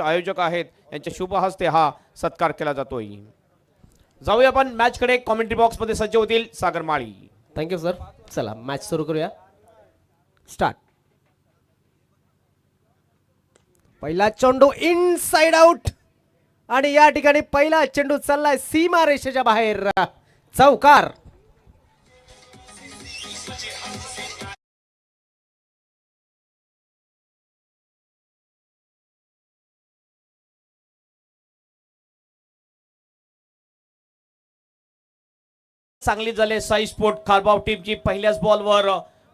आयोजक आहेत यांच्या शुभ हस्ते हा सत्कार केला जातोय. जाऊया आपण मॅच कडे. कॉमेंट्री बॉक्स मध्ये सज्ज होतील सागर माळी. Thank you sir. चला मॅच सुरू करूया. स्टार्ट. पहिला चेंडू इनसाइड आउट आणि या ठिकाणी पहिला चेंडू चाललाय सीमा रेषेच्या बाहेर. चौकार. चांगली झाले साई स्पोर्ट खारबाव टीमची. पहिल्याच बॉलवर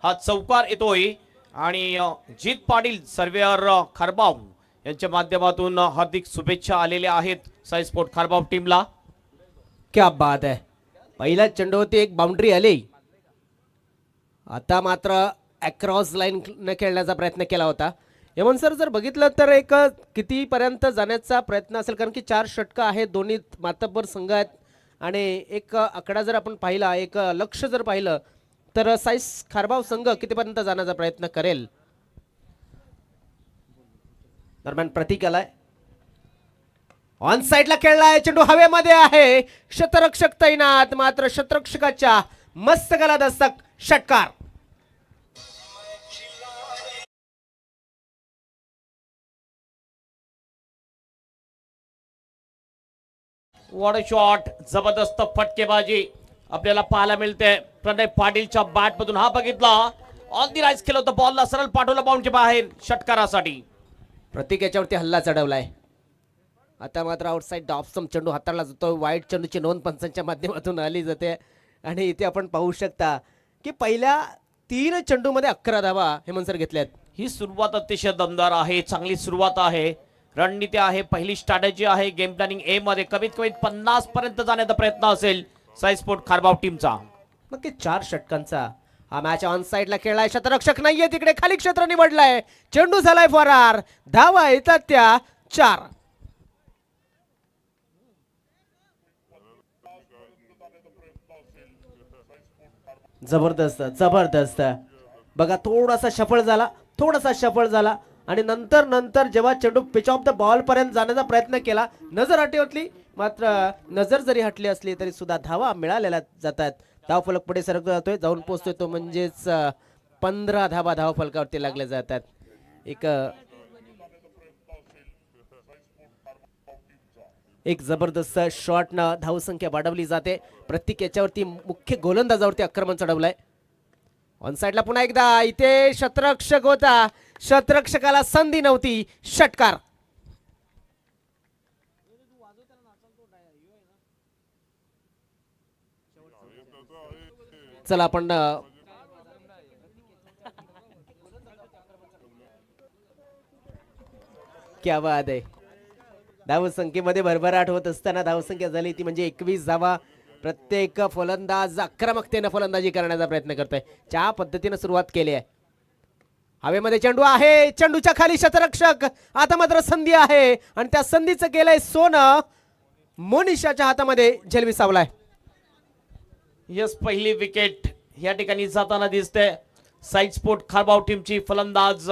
हा चौकार येतोय आणि जीत पाटील सर्वेअर खारबाव यांच्या माध्यमातून हार्दिक शुभेच्छा आलेल्या आहेत साई स्पोर्ट खारबाव टीमला. क्या बात आहे. पहिल्या चेंडूवरती एक बाउंड्री आली. आता मात्र अक्रॉस लाईन न खेळण्याचा प्रयत्न केला होता. यमन सर जर बघितलं तर एक कितीपर्यंत जाण्याचा प्रयत्न असेल, कारण की 4 षटकं आहेत, दोन्ही मातब्बर संघ आहेत आणि एक आकडा जर आपण पाहिला, एक लक्ष जर पाहिलं तर साईस खारबाव संघ कितीपर्यंत जाण्याचा प्रयत्न करेल. दरम्यान प्रतीक आलाय. ऑन साइडला खेळलाय. चेंडू हवेमध्ये आहे. शतरक्षक तैनात. मात्र शतरक्षकाच्या मस्तकाला दस्तक. षटकार. What shot. जबरदस्त फटकेबाजी आपल्याला पाहायला मिळते प्रणय पाटीलच्या बॅट मधून. हा बघितला ऑन दी राईज केलं होतं. बॉलला सरळ पाठवला बाउंडच्या बाहेर षटकारासाठी. प्रतीक याच्यावरती हल्ला चढवलाय. आता मात्र आउटसाइड ऑफस्टंप चेंडू हाताळला जातो. वाईट चेंडूची नोंद पंचांच्या माध्यमातून आली जाते आणि इथे आपण पाहू शकता की पहिल्या 3 चेंडूमध्ये 11 धावा हेमंत सर घेतल्यात. ही सुरुवात अतिशय दमदार आहे. चांगली सुरुवात आहे. रणनीती आहे. पहिली स्ट्रॅटेजी आहे. गेम प्लॅनिंग ए मध्ये कमीत कमी 50 पर्यंत जाण्याचा प्रयत्न असेल साई स्पोर्ट खारबाव टीमचा. नक्की 4 षटकांचा हा मॅच. ऑन साइडला खेळलाय. शतरक्षक नाहीये तिकडे. खाली क्षेत्र निवडलाय. चेंडू झालाय फरार. धावा येतात त्या 4. जबरदस्त जबरदस्त. बघा थोडासा सफळ झाला आणि नंतर जेव्हा चेंडू पिच ऑफ द बॉल पर्यंत जाण्याचा प्रयत्न केला, नजर हटली. मात्र नजर जरी हटली असली तरी सुद्धा धावा मिळालेल्या जातात. धावफलक पुढे सरकत जातोय. जाऊन पोहोचतोय तो म्हणजेच 15 धावा धावफलकावरती लागल्या जातात. एक जबरदस्त शॉटनं धावसंख्या वाढवली जाते. प्रत्येक याच्यावरती मुख्य गोलंदाजावरती आक्रमण चढवलंय. ऑन साइडला पुन्हा एकदा इथे शतरक्षक होता. शतरक्षकाला संधी नव्हती. षटकार. चला आपण क्या बात आहे. धावसंख्येमध्ये भरभराट होत असताना धावसंख्या झाली ती म्हणजे 21 धावा. प्रत्येक फलंदाज आक्रमकतेने फलंदाजी करण्याचा प्रयत्न करतोय. ज्या पद्धतीने सुरुवात केली आहे. हवेमध्ये चेंडू आहे. चेंडूच्या खाली शतरक्षक. आता मात्र संधी आहे आणि त्या संधीचं केलंय सोनं. मोनिशाच्या हातामध्ये झेल विसावलाय. यस, पहिली विकेट या ठिकाणी जाताना दिसते साई स्पोर्ट खारबाव टीमची. फलंदाज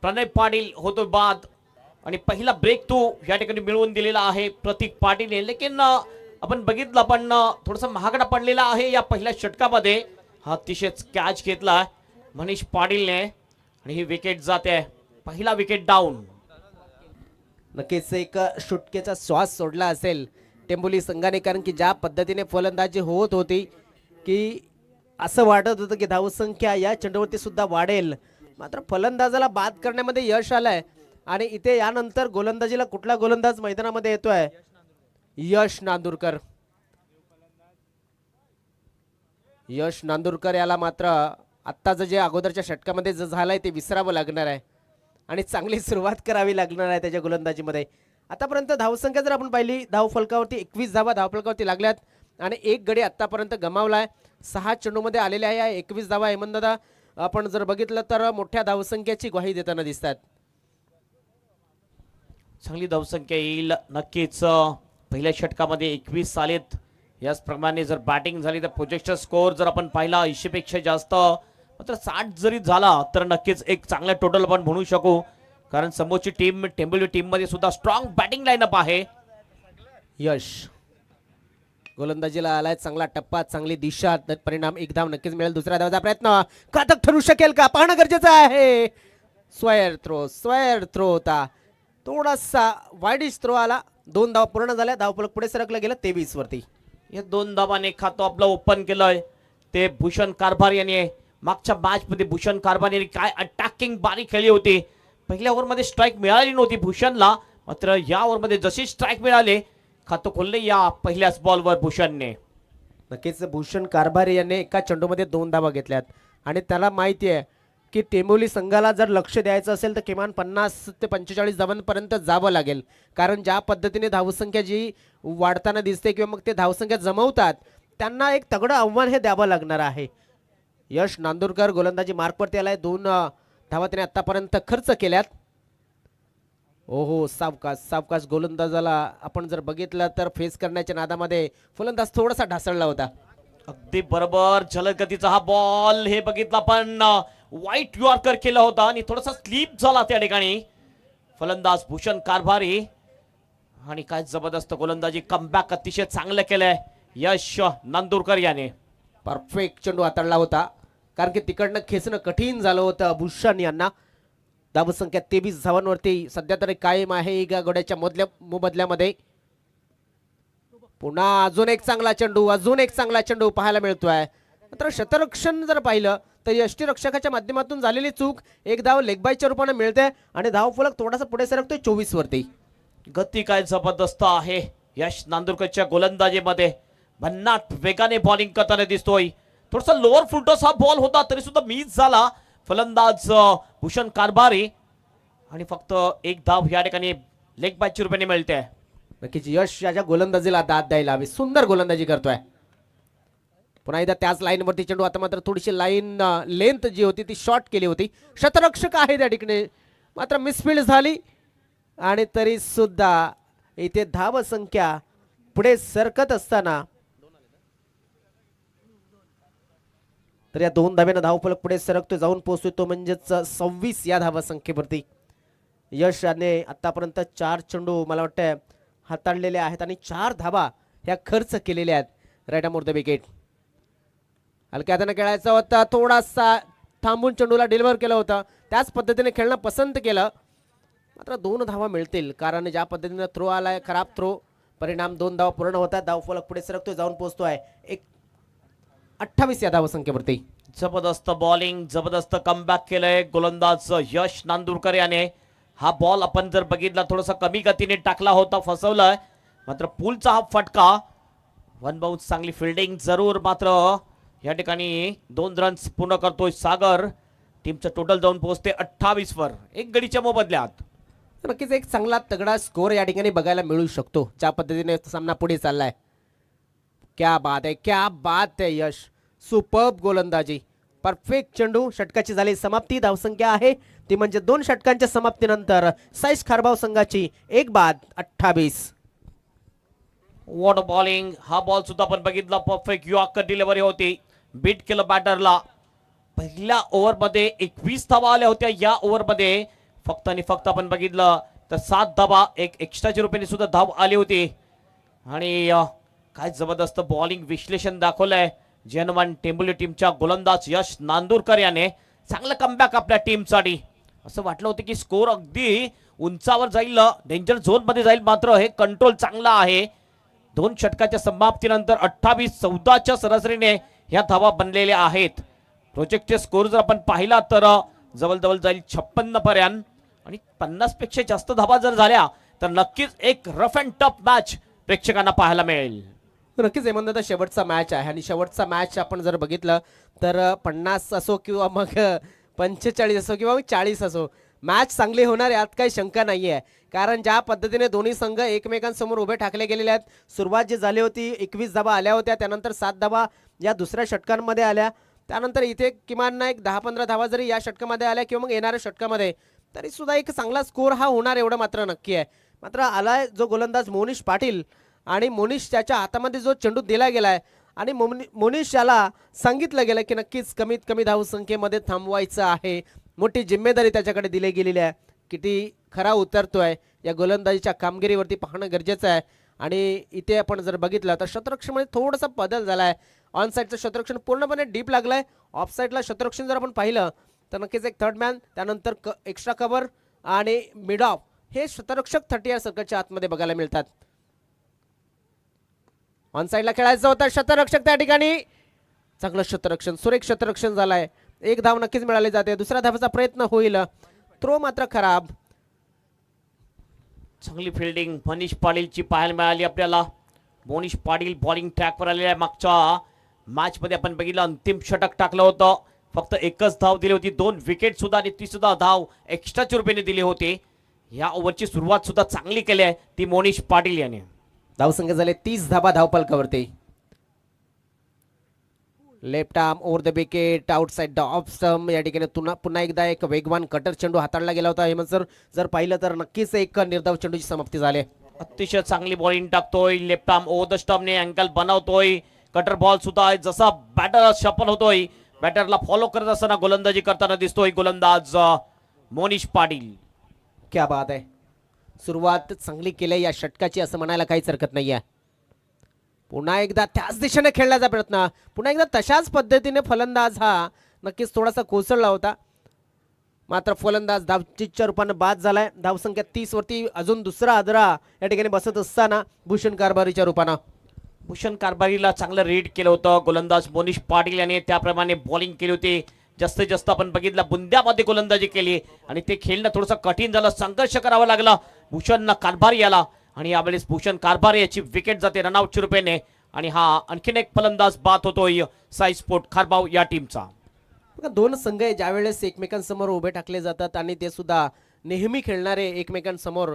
प्रणय पाटील होतो बाद आणि पहिला ब्रेक थ्रू या ठिकाणी मिळवून दिलेला आहे प्रतीक पाटीलने. लेकिन आपण बघितलं पण थोडासा महागडा पडलेला आहे या पहिल्या षटकामध्ये. हा अतिशय कॅच घेतला मनीष पाटीलने आणि ही विकेट जाते. पहिला विकेट डाऊन. नक्कीच एक सुटकेचा श्वास सोडला असेल टेंबोली संघाने, कारण की ज्या पद्धतीने फलंदाजी होत होती की असं वाटत होतं की धावसंख्या या चेंडूवरती सुद्धा वाढेल. मात्र फलंदाजाला बाद करण्यामध्ये यश आलंय आणि इथे यानंतर गोलंदाजीला कुठला गोलंदाज मैदानामध्ये येतोय? यश नांदुरकर. यश नांदुरकर याला मात्र आत्ताचं जे अगोदरच्या षटकामध्ये जे झालंय ते विसरावं लागणार आहे आणि चांगली सुरुवात करावी लागणार आहे त्याच्या गोलंदाजीमध्ये. आतापर्यंत धावसंख्या जर आपण पाहिली, धावफलकावरती 21 धावा धावफलकावरती लागल्यात आणि एक गडी आतापर्यंत गमावलाय. 6 चेंडूमध्ये आलेल्या आहे 21 धावा. हेमंत दादा, आपण जर बघितलं तर मोठ्या धावसंख्येची ग्वाही देताना दिसतात. चांगली धावसंख्या येईल नक्कीच. पहिल्या षटकामध्ये 21 आलेत. याचप्रमाणे जर बॅटिंग झाली तर प्रोजेक्शन स्कोअर जर आपण पाहिला 80 पेक्षा जास्त, मात्र 60 जरी झाला तर नक्कीच एक चांगला टोटल आपण म्हणू शकू कारण समोरची टीम टेंबोली टीम मध्ये सुद्धा स्ट्रॉंग बॅटिंग लाईनअप आहे. यश गोलंदाजीला आलाय चांगला टप्पा, चांगली दिशा, परिणाम एक धाव नक्कीच मिळेल. दुसऱ्या धावाचा प्रयत्न घातक ठरू शकेल का पाहणं गरजेचं आहे. स्क्वेअर थ्रो होता, थोडासा वाईडिश थ्रो आला. 2 धाव पूर्ण झाल्या, धावफलक पुढे सरकलं गेलं 23 वरती. या 2 धावाने खातं आपलं ओपन केलंय ते भूषण कारभार यांनी. मागच्या मॅच मध्ये भूषण कारभार यांनी काय अटॅकिंग बारी खेळली होती. पहिल्या ओव्हरमध्ये स्ट्राईक मिळाली नव्हती भूषणला, मात्र या ओव्हरमध्ये जशी स्ट्राईक मिळाले खातं खोलले या पहिल्याच बॉलवर भूषणने. नक्कीच भूषण कारभारी याने एका चेंडूमध्ये 2 धावा घेतल्यात आणि त्याला माहिती आहे की टेंबोली संघाला जर लक्ष द्यायचं असेल तर किमान 50 ते 45 धावांपर्यंत जावं लागेल. कारण ज्या पद्धतीने धावसंख्या जी वाढताना दिसते किंवा मग ते धावसंख्या जमवतात त्यांना एक तगडं आव्हान हे द्यावं लागणार आहे. यश नांदुरकर गोलंदाजी मार्कवरती आलाय. 2 धावा त्याने आतापर्यंत खर्च केल्यात. ओहो, सावकाश गोलंदाजाला आपण जर बघितलं तर फेस करण्याच्या नादामध्ये फलंदाज थोडासा ढासळला होता. अगदी बरोबर जलद गतीचा हा बॉल हे बघितला पण वाईट यॉर्कर केला होता आणि थोडासा स्लीप झाला त्या ठिकाणी फलंदाज भूषण कारभारी. आणि काय जबरदस्त गोलंदाजी, कमबॅक अतिशय चांगलं केलंय यश नांदुरकर याने. परफेक्ट चेंडू हाताळला होता कारण की तिकडनं खेचणं कठीण झालं होतं भूषण यांना. धावसंख्या 23 धावांवरती सध्या तरी कायम आहे एका गड्याच्या मोबदल्यामध्ये. पुन्हा अजून एक चांगला चेंडू पाहायला मिळतोय. मात्र शतरक्षण जर पाहिलं तर यष्टीरक्षकाच्या माध्यमातून झालेली चूक एक धाव लेगबायच्या रूपाने मिळते आणि धावफलक थोडासा पुढे सरकतोय 24 वरती. गती काय जबरदस्त आहे यश नांदुरकरच्या गोलंदाजीमध्ये. भन्नाट वेगाने बॉलिंग करताना दिसतोय. थोडासा लोअर फुलटॉस हा बॉल होता तरी सुद्धा मिस झाला फलंदाज भूषण कारभारी आणि फक्त एक धाव या ठिकाणी लेग बायच्या रूपाने मिळते. नक्कीच यश याच्या गोलंदाजीला दाद द्यायला हवी. सुंदर गोलंदाजी करतोय. पुन्हा एकदा त्याच लाईन वरती चेंडू. आता मात्र थोडीशी लाईन लेंथ जी होती ती शॉर्ट केली होती. शतरक्षक आहे त्या ठिकाणी मात्र मिसफील्ड झाली आणि तरी सुद्धा इथे धाव संख्या पुढे सरकत असताना तर या 2 धाव्यानं धावफलक पुढे सरकतोय, जाऊन पोहोचतोय तो म्हणजेच 26 या धावा संख्येवरती. यश याने आतापर्यंत 4 चेंडू मला वाटतं हाताळलेले आहेत आणि 4 धावा ह्या खर्च केलेल्या आहेत. Right arm over the wicket. हलक्या हाताने खेळायचा होता, थोडासा थांबून चेंडूला डिलिव्हर केलं होतं. त्याच पद्धतीने खेळणं पसंत केलं. मात्र 2 धावा मिळतील कारण ज्या पद्धतीने थ्रो आलाय, खराब थ्रो, परिणाम 2 धावा पूर्ण होतात. धावफलक पुढे सरकतोय, जाऊन पोहोचतोय 28 या धावसंख्येवरती. जबरदस्त बॉलिंग, जबरदस्त कमबॅक केलंय गोलंदाज यश नांदुरकर याने. हा बॉल आपण जर बघितला थोडासा कमी गतीने टाकला होता, फसवलाय. मात्र पुलचा हा फटका, 1 बाउन्स, चांगली फिल्डिंग जरूर. मात्र या ठिकाणी 2 रन्स पूर्ण करतोय सागर. टीमचं टोटल जाऊन पोहोचते 28 वर, 1 गडीच्या मोबदल्यात. नक्कीच एक चांगला तगडा स्कोर या ठिकाणी बघायला मिळू शकतो ज्या पद्धतीने सामना पुढे चाललाय. क्या बात है यश. सुपर्ब गोलंदाजी, परफेक्ट चेंडू. षटकाची झाली समाप्ती. धावसंख्या आहे ती म्हणजे 2 षटकांच्या समाप्तीनंतर साईश खारबाव संघाची 1 बाद 28. What bowling. हा बॉल सुद्धा आपण बघितला, परफेक्ट यॉर्कर डिलिव्हरी होती. बीट केलं बॅटरला. पहिल्या ओव्हरमध्ये 21 धावा आल्या होत्या. या ओव्हरमध्ये फक्त आणि फक्त आपण बघितलं तर 7 धावा, एक एक्स्ट्राच्या रूपाने सुद्धा धाव आली होती. आणि काय जबरदस्त बॉलिंग विश्लेषण दाखवलंय जेनवन टेंबोली टीमच्या गोलंदाज यश नांदुरकर याने. चांगलं कमबॅक आपल्या टीमसाठी. असं वाटलं होतं की स्कोर अगदी उंचावर जाईल, डेंजर झोन मध्ये जाईल, मात्र हे कंट्रोल चांगला आहे. 2 षटकाच्या समाप्तीनंतर 28-14च्या सरासरीने ह्या धावा बनलेल्या आहेत. प्रोजेक्टचे स्कोर जर आपण पाहिला तर जवळजवळ जाईल 56 पर्यंत आणि 50 पेक्षा जास्त धावा जर झाल्या तर नक्कीच एक रफ अँड टफ मॅच प्रेक्षकांना पाहायला मिळेल. नक्कीच हेमंत, शेवटचा मॅच आहे आणि शेवटचा मॅच आपण जर बघितलं तर 50 असो किंवा मग 45 असो किंवा मग 40 असो, मॅच चांगली होणार यात काही शंका नाही आहे. कारण ज्या पद्धतीने दोन्ही संघ एकमेकांसमोर उभे ठाकले गेलेले आहेत. सुरुवात जी झाली होती 21 धावा आल्या होत्या, त्यानंतर 7 धावा या दुसऱ्या षटकांमध्ये आल्या. त्यानंतर इथे किमान ना एक 10-15 धावा जरी या षटकामध्ये आल्या किंवा मग येणाऱ्या षटकामध्ये, तरी सुद्धा एक चांगला स्कोर हा होणार एवढं मात्र नक्की आहे. मात्र आलाय जो गोलंदाज मोनिश पाटील आणि मोनिश त्याच्या हातामध्ये जो चेंडू दिला गेलाय आणि मोनिश याला सांगितलं गेलं की नक्कीच कमीत कमी धावसंख्येमध्ये थांबवायचं आहे. मोठी जिम्मेदारी त्याच्याकडे दिली गेलेली आहे. किती खरा उतरतोय या गोलंदाजीच्या कामगिरीवरती पाहणं गरजेचं आहे. आणि इथे आपण जर बघितलं तर क्षेत्ररक्षणामध्ये थोडासा बदल झालाय. ऑन साईडचं क्षेत्ररक्षण पूर्णपणे डीप लागलंय. ऑफ साईडला क्षेत्ररक्षण जर आपण पाहिलं तर नक्कीच एक थर्ड मॅन, त्यानंतर एक्स्ट्रा कव्हर आणि मिड ऑफ हे क्षेत्ररक्षक 30 सर्कलच्या आतमध्ये बघायला मिळतात. ऑन साईडला खेळायचं होतं क्षेत्ररक्षक, त्या ठिकाणी चांगलं क्षेत्ररक्षण, सुरेख क्षेत्ररक्षण झालंय. एक धाव नक्कीच मिळाली जाते. दुसऱ्या धावाचा प्रयत्न होईल, थ्रो मात्र खराब. चांगली फिल्डिंग मनीष पाटीलची पाहायला मिळाली आपल्याला. मोनिश पाटील बॉलिंग ट्रॅकवर आलेला आहे. मागच्या मॅच मध्ये आपण बघितलं अंतिम षटक टाकलं होतं, फक्त एकच धाव दिली होती, 2 विकेट सुद्धा आणि ती सुद्धा धाव एक्स्ट्राच्या रूपाने दिली होती. या ओव्हरची सुरुवात सुद्धा चांगली केली आहे ती मोनिश पाटील याने. धावसंख्या झाले 30 धाबा धावपलकावरती. Left arm over the wicket outside the off stump. या ठिकाणी पुन्हा एकदा एक वेगवान कटर चेंडू हाताळला गेला होता. हेमंत सर जर पाहिलं तर नक्कीच एक निर्धाव चेंडूची समाप्ती झाली. अतिशय चांगली बॉलिंग टाकतोय. लेफ्ट आर्म ओव्हर द स्टंपने अँगल बनवतोय. कटर बॉल सुद्धा जसा बॅटर सफल होतोय, बॅटरला फॉलो करत असताना गोलंदाजी करताना दिसतोय गोलंदाज मोनिश पाटील. क्या बात आहे. सुरुवात चांगली केली या षटकाची असं म्हणायला काहीच हरकत नाहीये. पुन्हा एकदा त्याच दिशेने खेळण्याचा प्रयत्न, पुन्हा एकदा तशाच पद्धतीने फलंदाज हा नक्कीच थोडासा कोसळला होता, मात्र फलंदाज धावचीच्या रूपाने बाद झालाय. धावसंख्या 30 वरती अजून दुसरा आदरा या ठिकाणी बसत असताना भूषण कारभारीच्या रूपानं. भूषण कारभारीला चांगलं रीड केलं होतं गोलंदाज मोनिश पाटील याने, त्याप्रमाणे बॉलिंग केली होती. जास्तीत जास्त आपण बघितलं बुंद्यामध्ये गोलंदाजी केली आणि ते खेळणं थोडंसं कठीण झालं, संघर्ष करावा लागला भूषण कारभारी याला. आणि यावेळेस भूषण कारभारी याची विकेट जाते रनआउटच्या रूपाने आणि हा आणखीन एक फलंदाज बाद होतोय साई स्पोर्ट खारबाव या टीमचा. दोन संघ ज्यावेळेस एकमेकांसमोर उभे टाकले जातात आणि ते सुद्धा नेहमी खेळणारे एकमेकांसमोर,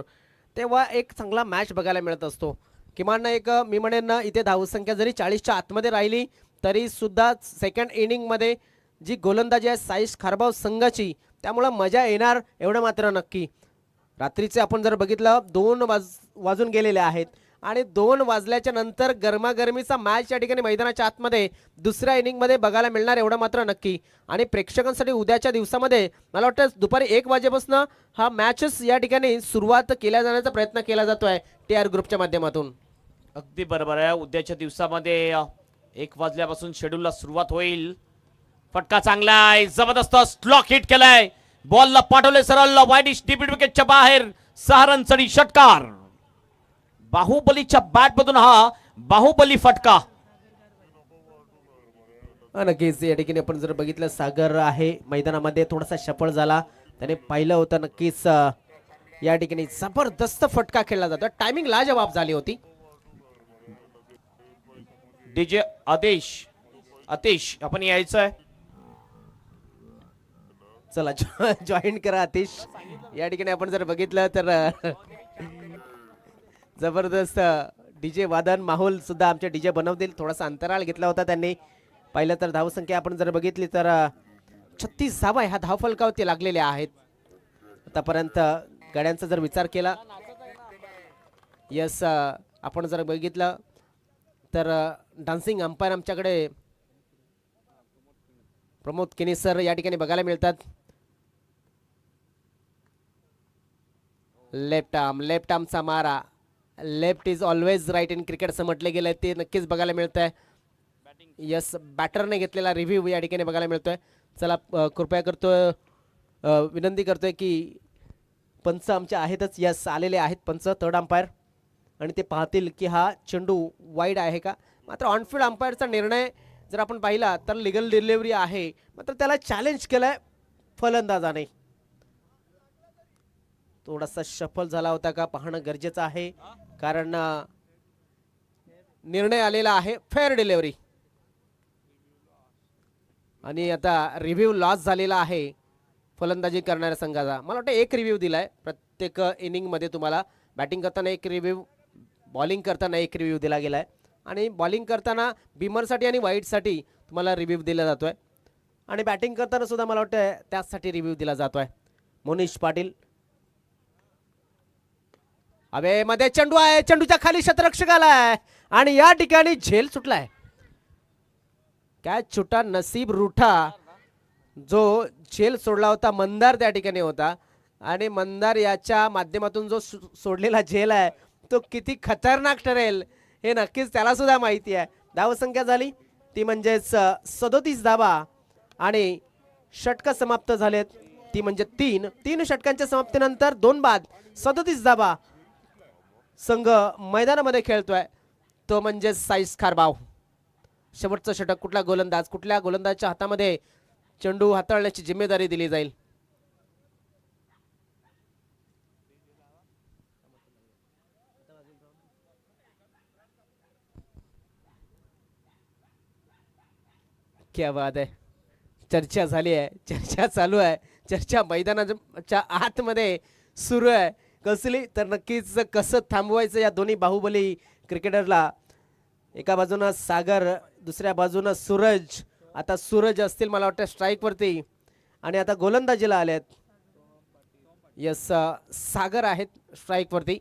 तेव्हा एक चांगला मॅच बघायला मिळत असतो. किमान एक मी म्हणेन ना, इथे धावसंख्या जरी 40च्या आतमध्ये राहिली तरी सुद्धा सेकंड इनिंग मध्ये जी गोलंदाजी आहे साई खारबाव संघाची, त्यामुळे मजा येणार एवढं मात्र नक्की. रात्रीचे आपण जर बघितलं 2 वाजून गेलेले आहेत आणि 2 वाजल्याच्या नंतर गरमागरमीचा मॅच या ठिकाणी मैदानाच्या आतमध्ये दुसऱ्या इनिंग मध्ये बघायला मिळणार एवढं मात्र नक्की. आणि प्रेक्षकांसाठी उद्याच्या दिवसामध्ये मला वाटतं दुपारी 1 वाजेपासून हा मॅचेस या ठिकाणी सुरुवात केल्या जाण्याचा प्रयत्न केला जातोय TR ग्रुपच्या माध्यमातून. अगदी बरोबर आहे. उद्याच्या दिवसामध्ये 1 वाजल्यापासून शेड्यूलला सुरुवात होईल. फटका चांगला आहे, जबरदस्त स्लॉक हिट केलाय, बॉलला पाठवले सरळ वाईडिश डिपिट विकेटच्या बाहेर. 6 रन चढी षटकार. बाहुबलीच्या बॅट मधून हा बाहुबली फटका. नक्कीच या ठिकाणी आपण जर बघितलं सागर आहे मैदानामध्ये थोडासा सफळ झाला, त्याने पाहिलं होतं नक्कीच या ठिकाणी जबरदस्त फटका खेळला जातो. टायमिंग लाजवाब झाली होती. डीजे आतिश आपण यायचं आहे. चला जॉईन करा आतिश. या ठिकाणी आपण जर बघितलं तर जबरदस्त डीजे वादन माहोल सुद्धा आमचे डीजे बनवतील. थोडासा अंतराळ घेतला होता त्यांनी. पाहिलं तर धावसंख्या आपण जर बघितली तर 36 धावा ह्या धावफलकावरती लागलेल्या आहेत आतापर्यंत. गड्यांचा जर विचार केला, यस आपण जर बघितलं तर डान्सिंग अंपायर आमच्याकडे प्रमोद केनी सर या ठिकाणी बघायला मिळतात. लेफ्ट आर्मचा मारा, left is always right in cricket असं म्हटलं गेलं, ते नक्कीच बघायला मिळत आहे. यस बॅटरने घेतलेला रिव्ह्यू या ठिकाणी बघायला मिळतोय. चला कृपया करतोय, विनंती करतोय की पंच आमचे आहेतच, यस आलेले आहेत पंच थर्ड अंपायर, आणि ते पाहतील की हा चेंडू वाईड आहे का. मात्र ऑनफिल्ड अंपायरचा निर्णय जर आपण पाहिला तर लिगल डिलिव्हरी आहे, मात्र त्याला चॅलेंज केलंय फलंदाजाने. थोडासा शफल झाला होता का पाहणं गरजेचं आहे, कारण निर्णय आलेला आहे फेअर डिलिव्हरी. आणि आता रिव्ह्यू लॉस झालेला आहे फलंदाजी करणाऱ्या संघाचा. मला वाटतं 1 रिव्ह्यू दिलाय प्रत्येक इनिंग मध्ये. तुम्हाला बॅटिंग करताना 1 रिव्ह्यू, बॉलिंग करताना 1 रिव्ह्यू दिला गेलाय, आणि बॉलिंग करताना बिमरसाठी आणि वाईटसाठी तुम्हाला रिव्ह्यू दिला जातोय, आणि बॅटिंग करताना सुद्धा मला वाटतं त्यासाठी रिव्ह्यू दिला जातोय. मोनिश पाटील अबे मध्ये चेंडू आहे, चेंडूच्या खाली क्षेत्ररक्षक आलाय आणि या ठिकाणी झेल सुटलाय. कॅच छुटा, नसीब रूठा. जो झेल सोडला होता मंदार त्या ठिकाणी होता, आणि मंदार याच्या माध्यमातून जो सोडलेला झेल आहे तो किती खतरनाक ठरेल हे नक्कीच त्याला सुद्धा माहिती आहे. धावसंख्या झाली ती म्हणजेच 37 धावा आणि षटक समाप्त झालेत ती म्हणजे 3 षटकांच्या समाप्तीनंतर 2 बाद 37 धावा संघ मैदानामध्ये खेळतोय तो म्हणजे साईस खारबाव. शेवटचं षटक कुठला गोलंदाज, कुठल्या गोलंदाजच्या हातामध्ये चेंडू हाताळण्याची जिम्मेदारी दिली जाईल. क्या बात आहे. चर्चा झाली आहे, चर्चा चालू आहे, चर्चा मैदानाच्या आतमध्ये सुरू आहे. कसली तर नक्कीच कसं थांबवायचं या दोन्ही बाहुबली क्रिकेटरला. एका बाजूनं सागर, दुसऱ्या बाजूनं सूरज. आता सूरज असतील मला वाटतं स्ट्राईक वरती आणि आता गोलंदाजीला आलेत. यस, सागर आहेत स्ट्राईक वरती.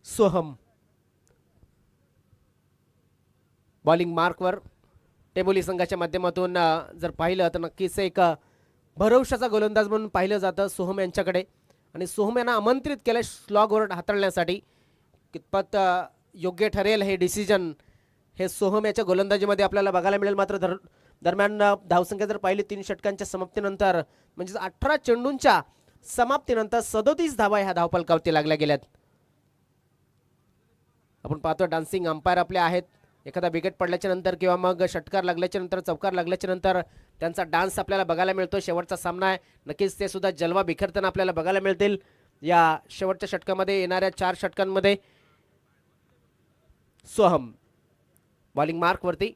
सोहम बॉलिंग मार्कवर. टेबोली संघाच्या माध्यमातून जर पाहिलं तर नक्कीच एक भरवशाचा गोलंदाज म्हणून पाहिलं जातं सोहम यांच्याकडे. आणि सोहम यांना आमंत्रित केलं स्लॉगवर हाताळण्यासाठी. कितपत योग्य ठरेल हे डिसिजन हे सोहम याच्या गोलंदाजीमध्ये आपल्याला बघायला मिळेल. मात्र दरम्यान धावसंख्या जर पाहिली 3 षटकांच्या समाप्तीनंतर म्हणजे 18 चेंडूंच्या समाप्तीनंतर 37 धावा ह्या धावफलकावरती लागल्या गेल्यात. आपण पाहतो डान्सिंग अंपायर आपले आहेत. एखादा विकेट पडल्याच्या नंतर किंवा मग षटकार लागल्याच्या नंतर, चौकार लागल्याच्या नंतर त्यांचा डान्स आपल्याला बघायला मिळतो. शेवटचा सामना आहे, नक्कीच ते सुद्धा जलवा बिखरताना आपल्याला बघायला मिळतील या शेवटच्या षटकामध्ये. येणाऱ्या 4 षटकांमध्ये सोहम बॉलिंग मार्क वरती.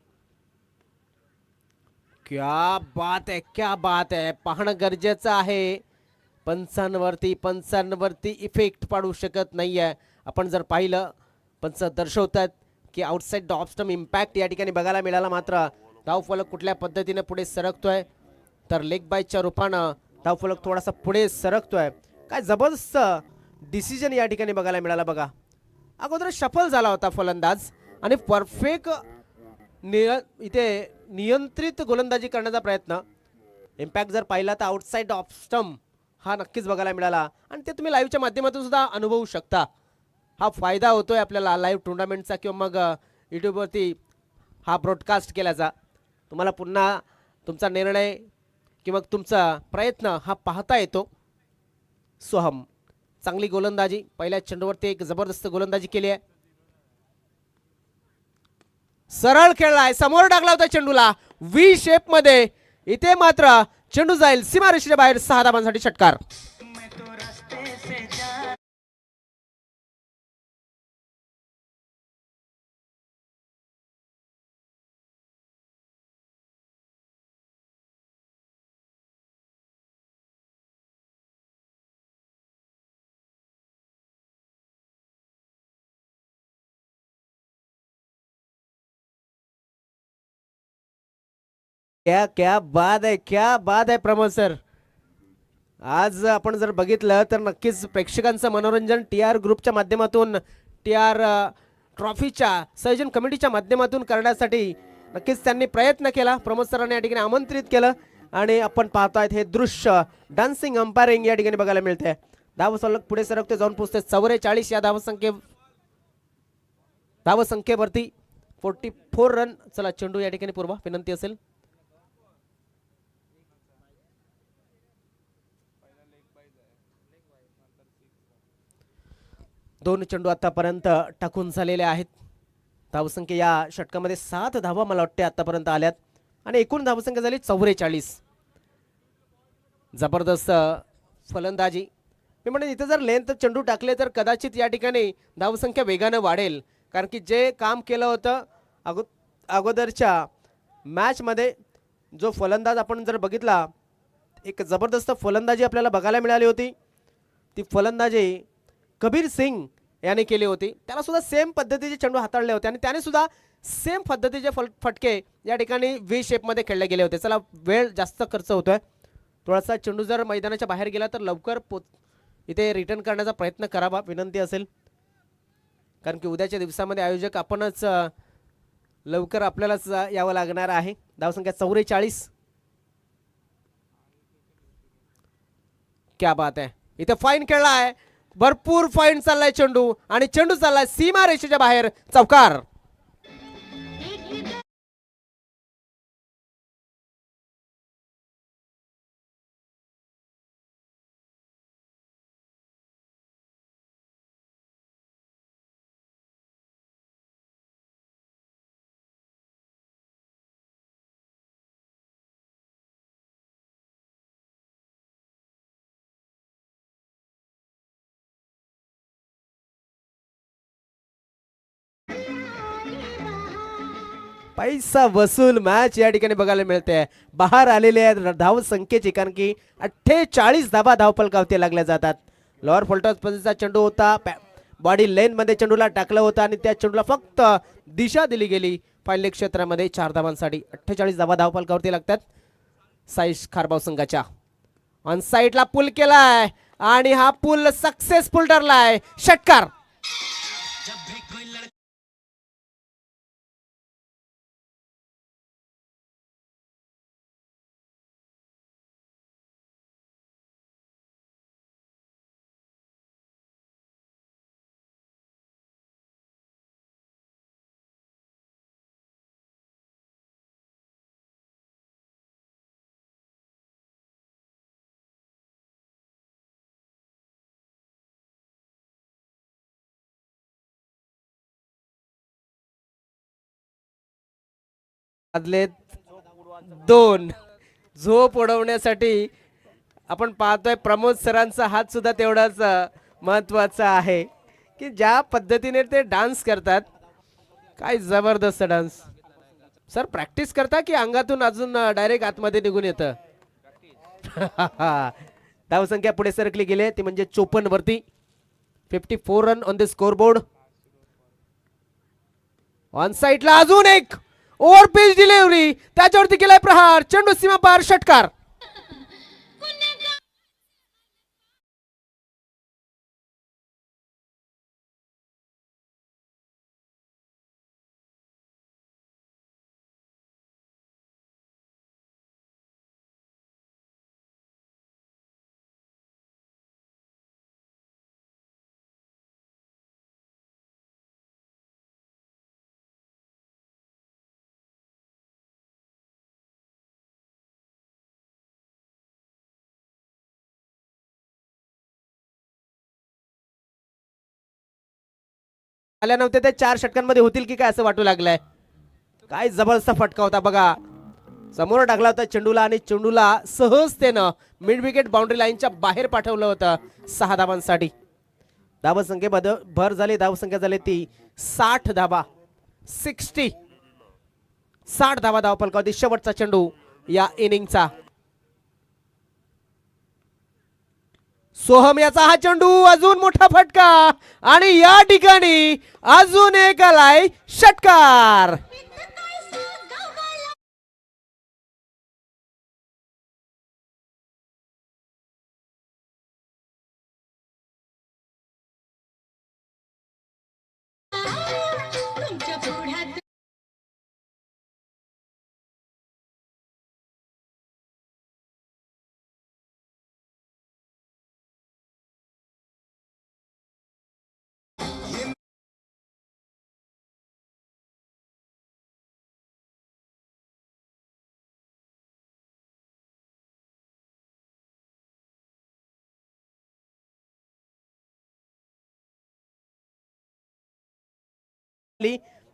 क्या बात आहे, क्या बात आहे. पाहणं गरजेचं आहे. पंचांवरती इफेक्ट पाडू शकत नाहीये. आपण जर पाहिलं पंच दर्शवतात की outside the off stump impact या ठिकाणी बघायला मिळाला. मात्र धावफलक कुठल्या पद्धतीने पुढे सरकतोय तर लेग बायच्या रूपानं धावफलक थोडासा पुढे सरकतोय. काय जबरदस्त डिसिजन या ठिकाणी बघायला मिळाला. बघा, अगोदर शफल झाला होता फलंदाज आणि परफेक्ट इथे नियंत्रित गोलंदाजी करण्याचा प्रयत्न. इम्पॅक्ट जर पाहिला तर आउटसाइड ऑफ स्टंप हा नक्कीच बघायला मिळाला आणि ते तुम्ही लाईव्हच्या माध्यमातून सुद्धा अनुभवू शकता. हा फायदा होतोय आपल्याला लाईव्ह टुर्नामेंटचा किंवा मग यूट्यूबवरती हा ब्रॉडकास्ट केल्याचा. तुम्हाला पुन्हा तुमचा निर्णय किंवा तुमचा प्रयत्न हा पाहता येतो. सोहम चांगली गोलंदाजी, पहिल्या चेंडूवरती एक जबरदस्त गोलंदाजी केली आहे. सरळ खेळलाय, समोर टाकला होता चेंडूला व्ही शेप मध्ये. इथे मात्र चेंडू जाईल सीमारेषेच्या बाहेर. 6 धावांसाठी षटकार. क्या क्या बात आहे, क्या बात आहे प्रमोद सर. आज आपण जर बघितलं तर नक्कीच प्रेक्षकांचं मनोरंजन TR ग्रुपच्या माध्यमातून, TR ट्रॉफीच्या संयोजन कमिटीच्या माध्यमातून करण्यासाठी नक्कीच त्यांनी प्रयत्न केला. प्रमोद सरांनी या ठिकाणी आमंत्रित केलं आणि आपण पाहतायत हे दृश्य. डान्सिंग अंपायरिंग या ठिकाणी बघायला मिळते. धावसंख्या पुढे सरकते, जाऊन पोहोचते 44 या धावसंख्येवरती 44 रन. चला चेंडू या ठिकाणी पूर्वा विनंती असेल. दोन चेंडू आतापर्यंत टाकून झालेले आहेत. धावसंख्या या षटकामध्ये 7 धावा मला वाटते आतापर्यंत आल्यात आणि एकूण धावसंख्या झाली 44. जबरदस्त फलंदाजी. मी म्हणेन इथे जर लेंथ चेंडू टाकले तर कदाचित या ठिकाणी धावसंख्या वेगानं वाढेल. कारण की जे काम केलं होतं अगोदरच्या मॅचमध्ये, जो फलंदाज आपण जर बघितला, एक जबरदस्त फलंदाजी आपल्याला बघायला मिळाली होती. ती फलंदाजी कबीर सिंग याने केली होती. त्याला सुद्धा सेम पद्धतीचे चेंडू हाताळले होते आणि त्याने सुद्धा सेम पद्धतीचे फटके या ठिकाणी व्ही शेपमध्ये खेळले गेले होते. चला, वेळ जास्त खर्च होतोय. थोडासा चेंडू जर मैदानाच्या बाहेर गेला तर लवकर इथे रिटर्न करण्याचा प्रयत्न करावा विनंती असेल. कारण की उद्याच्या दिवसामध्ये आयोजक आपणच लवकर आपल्यालाच यावं लागणार आहे. धावसंख्या 44. क्या बात आहे, इथे फाईन खेळलाय, भरपूर फाईन चाललाय चेंडू, आणि चेंडू चाललाय सीमा रेषेच्या बाहेर, चौकार. पैसा वसूल मॅच या ठिकाणी बघायला मिळते. बाहेर आलेले आहेत धाव संख्येची, कारण की 48 धाबा धावपलकावती लागल्या जातात. लोअर फलटॉस पद्धतीचा चेंडू होता, बॉडी लेन मध्ये चेंडूला टाकलं होतं आणि त्या चेंडूला फक्त दिशा दिली गेली फाईनल क्षेत्रामध्ये 4 धावांसाठी. 48 धाबा धावपलकावरती लागतात साईश खारबाव संघाच्या. ऑन साईडला पुल केलाय आणि हा पुल सक्सेसफुल ठरलाय, षटकार. आदलेत 2 झोप उडवण्यासाठी आपण पाहतोय प्रमोद सरांचा हात सुद्धा तेवढाच महत्वाचा आहे, की ज्या पद्धतीने ते डान्स करतात, काय जबरदस्त डान्स. सर प्रॅक्टिस करता की अंगातून अजून डायरेक्ट आतमध्ये निघून येतं? धावसंख्या पुढे सरकली गेली, ती म्हणजे 54 वरती. 54 run on the score board. On साइडला अजून एक ओव्हर पिच डिलिव्हरी, त्याच्यावरती केलाय प्रहार, चेंडू सीमा पार, षटकार. आल्या नव्हते ते 4 षटकांमध्ये होतील की काय असं वाटू लागलंय. काय जबरदस्त फटका होता बघा, समोर टाकला होता चेंडूला आणि चेंडूला सहजतेनं मिड विकेट बाउंड्री लाईनच्या बाहेर पाठवलं होतं 6 धावांसाठी. धावसंख्येमध्ये भर झाली, धावसंख्या झाली ती 60 धावा, 60 धावा धावपलकावती. शेवटचा चेंडू या इनिंगचा. सोहम याचा हा चेंडू, अजून मोठा फटका, आणि या ठिकाणी अजून एक आलाय, षटकार.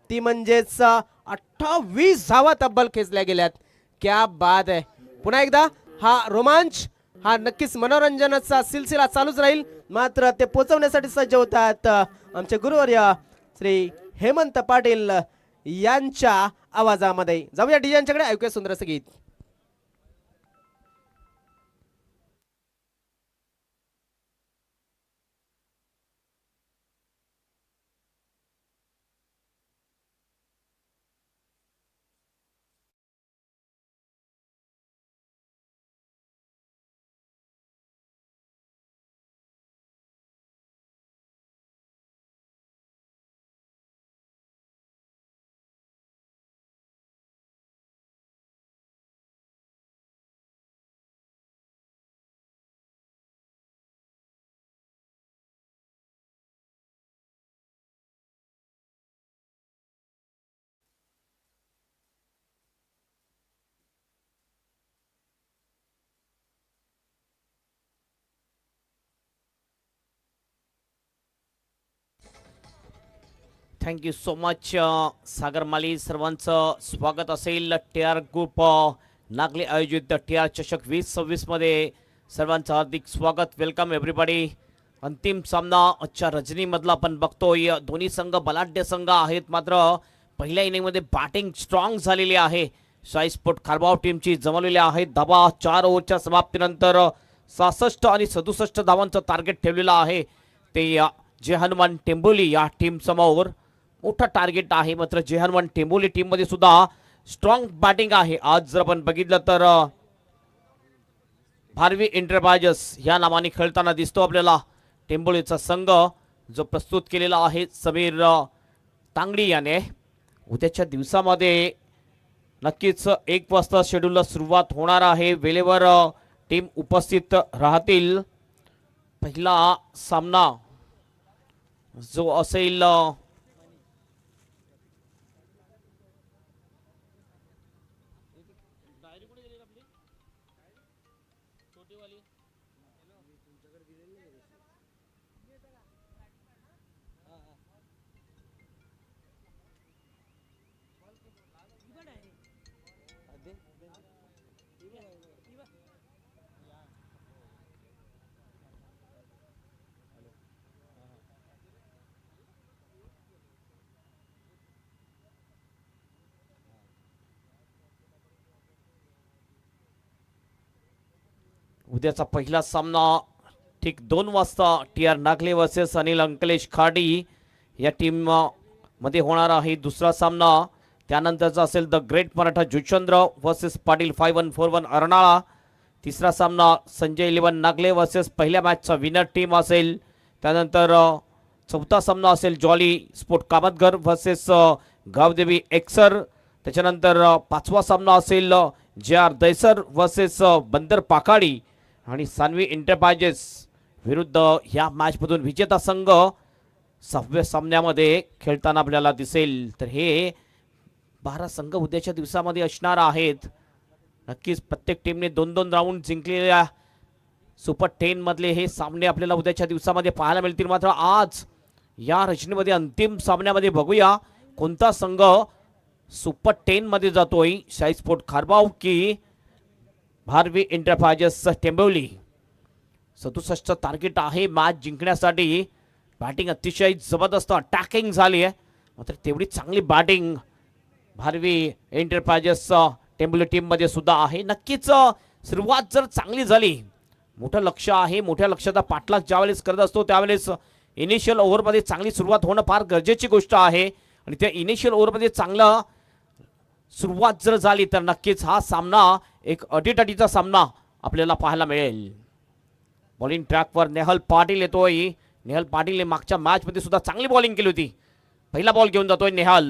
ती म्हणजेच 28 धावा तब्बल खेचल्या गेल्यात. क्या बात आहे. पुन्हा एकदा हा रोमांच, हा नक्कीच मनोरंजनाचा सिलसिला चालूच राहील, मात्र ते पोहोचवण्यासाठी सज्ज होतात आमचे गुरुवर्य श्री हेमंत पाटील यांच्या आवाजामध्ये. जाऊया डीजेंच्याकडे, ऐकूया सुंदर असं गीत. थँक्यू सो मच सागर माली. सर्वांचं स्वागत असेल TR ग्रुप नागले आयोजित TR चषक 2026 मध्ये. सर्वांचं हार्दिक स्वागत. Welcome everybody. अंतिम सामना आजच्या रजनीमधला आपण बघतोय. दोन्ही संघ बलाढ्य संघ आहेत, मात्र पहिल्या इनिंगमध्ये बॅटिंग स्ट्रॉंग झालेली आहे. साई स्पोर्ट खारबाव टीमची जमवलेली आहे. धाबा 4 ओव्हरच्या समाप्तीनंतर 66 आणि 67 धावांचं टार्गेट ठेवलेलं आहे. ते जय हनुमान टेंबोली या टीम समोर मोठा टार्गेट आहे. मात्र जय हनुमान टेंबोली टीम मध्ये सुद्धा स्ट्रॉंग बॅटिंग आहे. आज जर आपण बघितलं तर भारवी एंटरप्राइजेस या नावाने खेळताना दिसतो आपल्याला टेंबोलीचा संघ, जो प्रस्तुत केलेला आहे समीर तांगडी याने. उद्याच्या दिवसामध्ये नक्कीच 1 वाजता शेड्यूलला सुरुवात होणार आहे. वेळेवर टीम उपस्थित राहतील. पहिला सामना जो असेल उद्याचा पहिला सामना ठीक 2 वाजता TR नागले वर्सेस अनिल अंकलेश खाडी या टीम मध्ये होणार आहे. दुसरा सामना त्यानंतरचा असेल the great Maratha Juchandra versus Patil 5141 Arnala. तिसरा सामना संजय 11 नागले वर्सेस पहिल्या मॅचचा विनर टीम असेल. त्यानंतर चौथा सामना असेल jolly sport Kamatghar versus Gavdevi एक्सर. त्याच्यानंतर 5वा सामना असेल JR दैसर वर्सेस बंदर पाकाडी आणि सानवी एंटरप्राइजेस विरुद्ध ह्या मॅचमधून विजेता संघ 6व्या सामन्यामध्ये खेळताना आपल्याला दिसेल. तर हे 12 संघ उद्याच्या दिवसामध्ये असणार आहेत. नक्कीच प्रत्येक टीमने 2-2 राऊंड जिंकलेल्या सुपर 10 मधले हे सामने आपल्याला उद्याच्या दिवसामध्ये पाहायला मिळतील. मात्र आज या रचनेमध्ये अंतिम सामन्यामध्ये बघूया कोणता संघ सुपर 10 मध्ये जातोय. साई स्पोर्ट खारबाव की भारवी एंटरप्राइजेस टेंबोली. 67 टार्गेट आहे मॅच जिंकण्यासाठी. बॅटिंग अतिशय जबरदस्त अटॅकिंग झाली आहे, मात्र तेवढी चांगली बॅटिंग भारवी एंटरप्राइजेस टेंबोली टीम मध्ये सुद्धा आहे. नक्कीच सुरुवात जर चांगली झाली, मोठं लक्ष आहे, मोठ्या लक्ष्याचा पाठलाग ज्यावेळेस करत असतो त्यावेळेस इनिशियल ओव्हरमध्ये चांगली सुरुवात होणं फार गरजेची गोष्ट आहे. आणि त्या इनिशियल ओव्हरमध्ये चांगलं सुरुवात जर झाली तर नक्कीच हा सामना एक अटीतटीचा सामना आपल्याला पाहायला मिळेल. बॉलिंग ट्रॅकवर नेहल पाटील येतोय. नेहल पाटीलने मागच्या मॅचमध्ये सुद्धा चांगली बॉलिंग केली होती. पहिला बॉल घेऊन जातोय नेहल.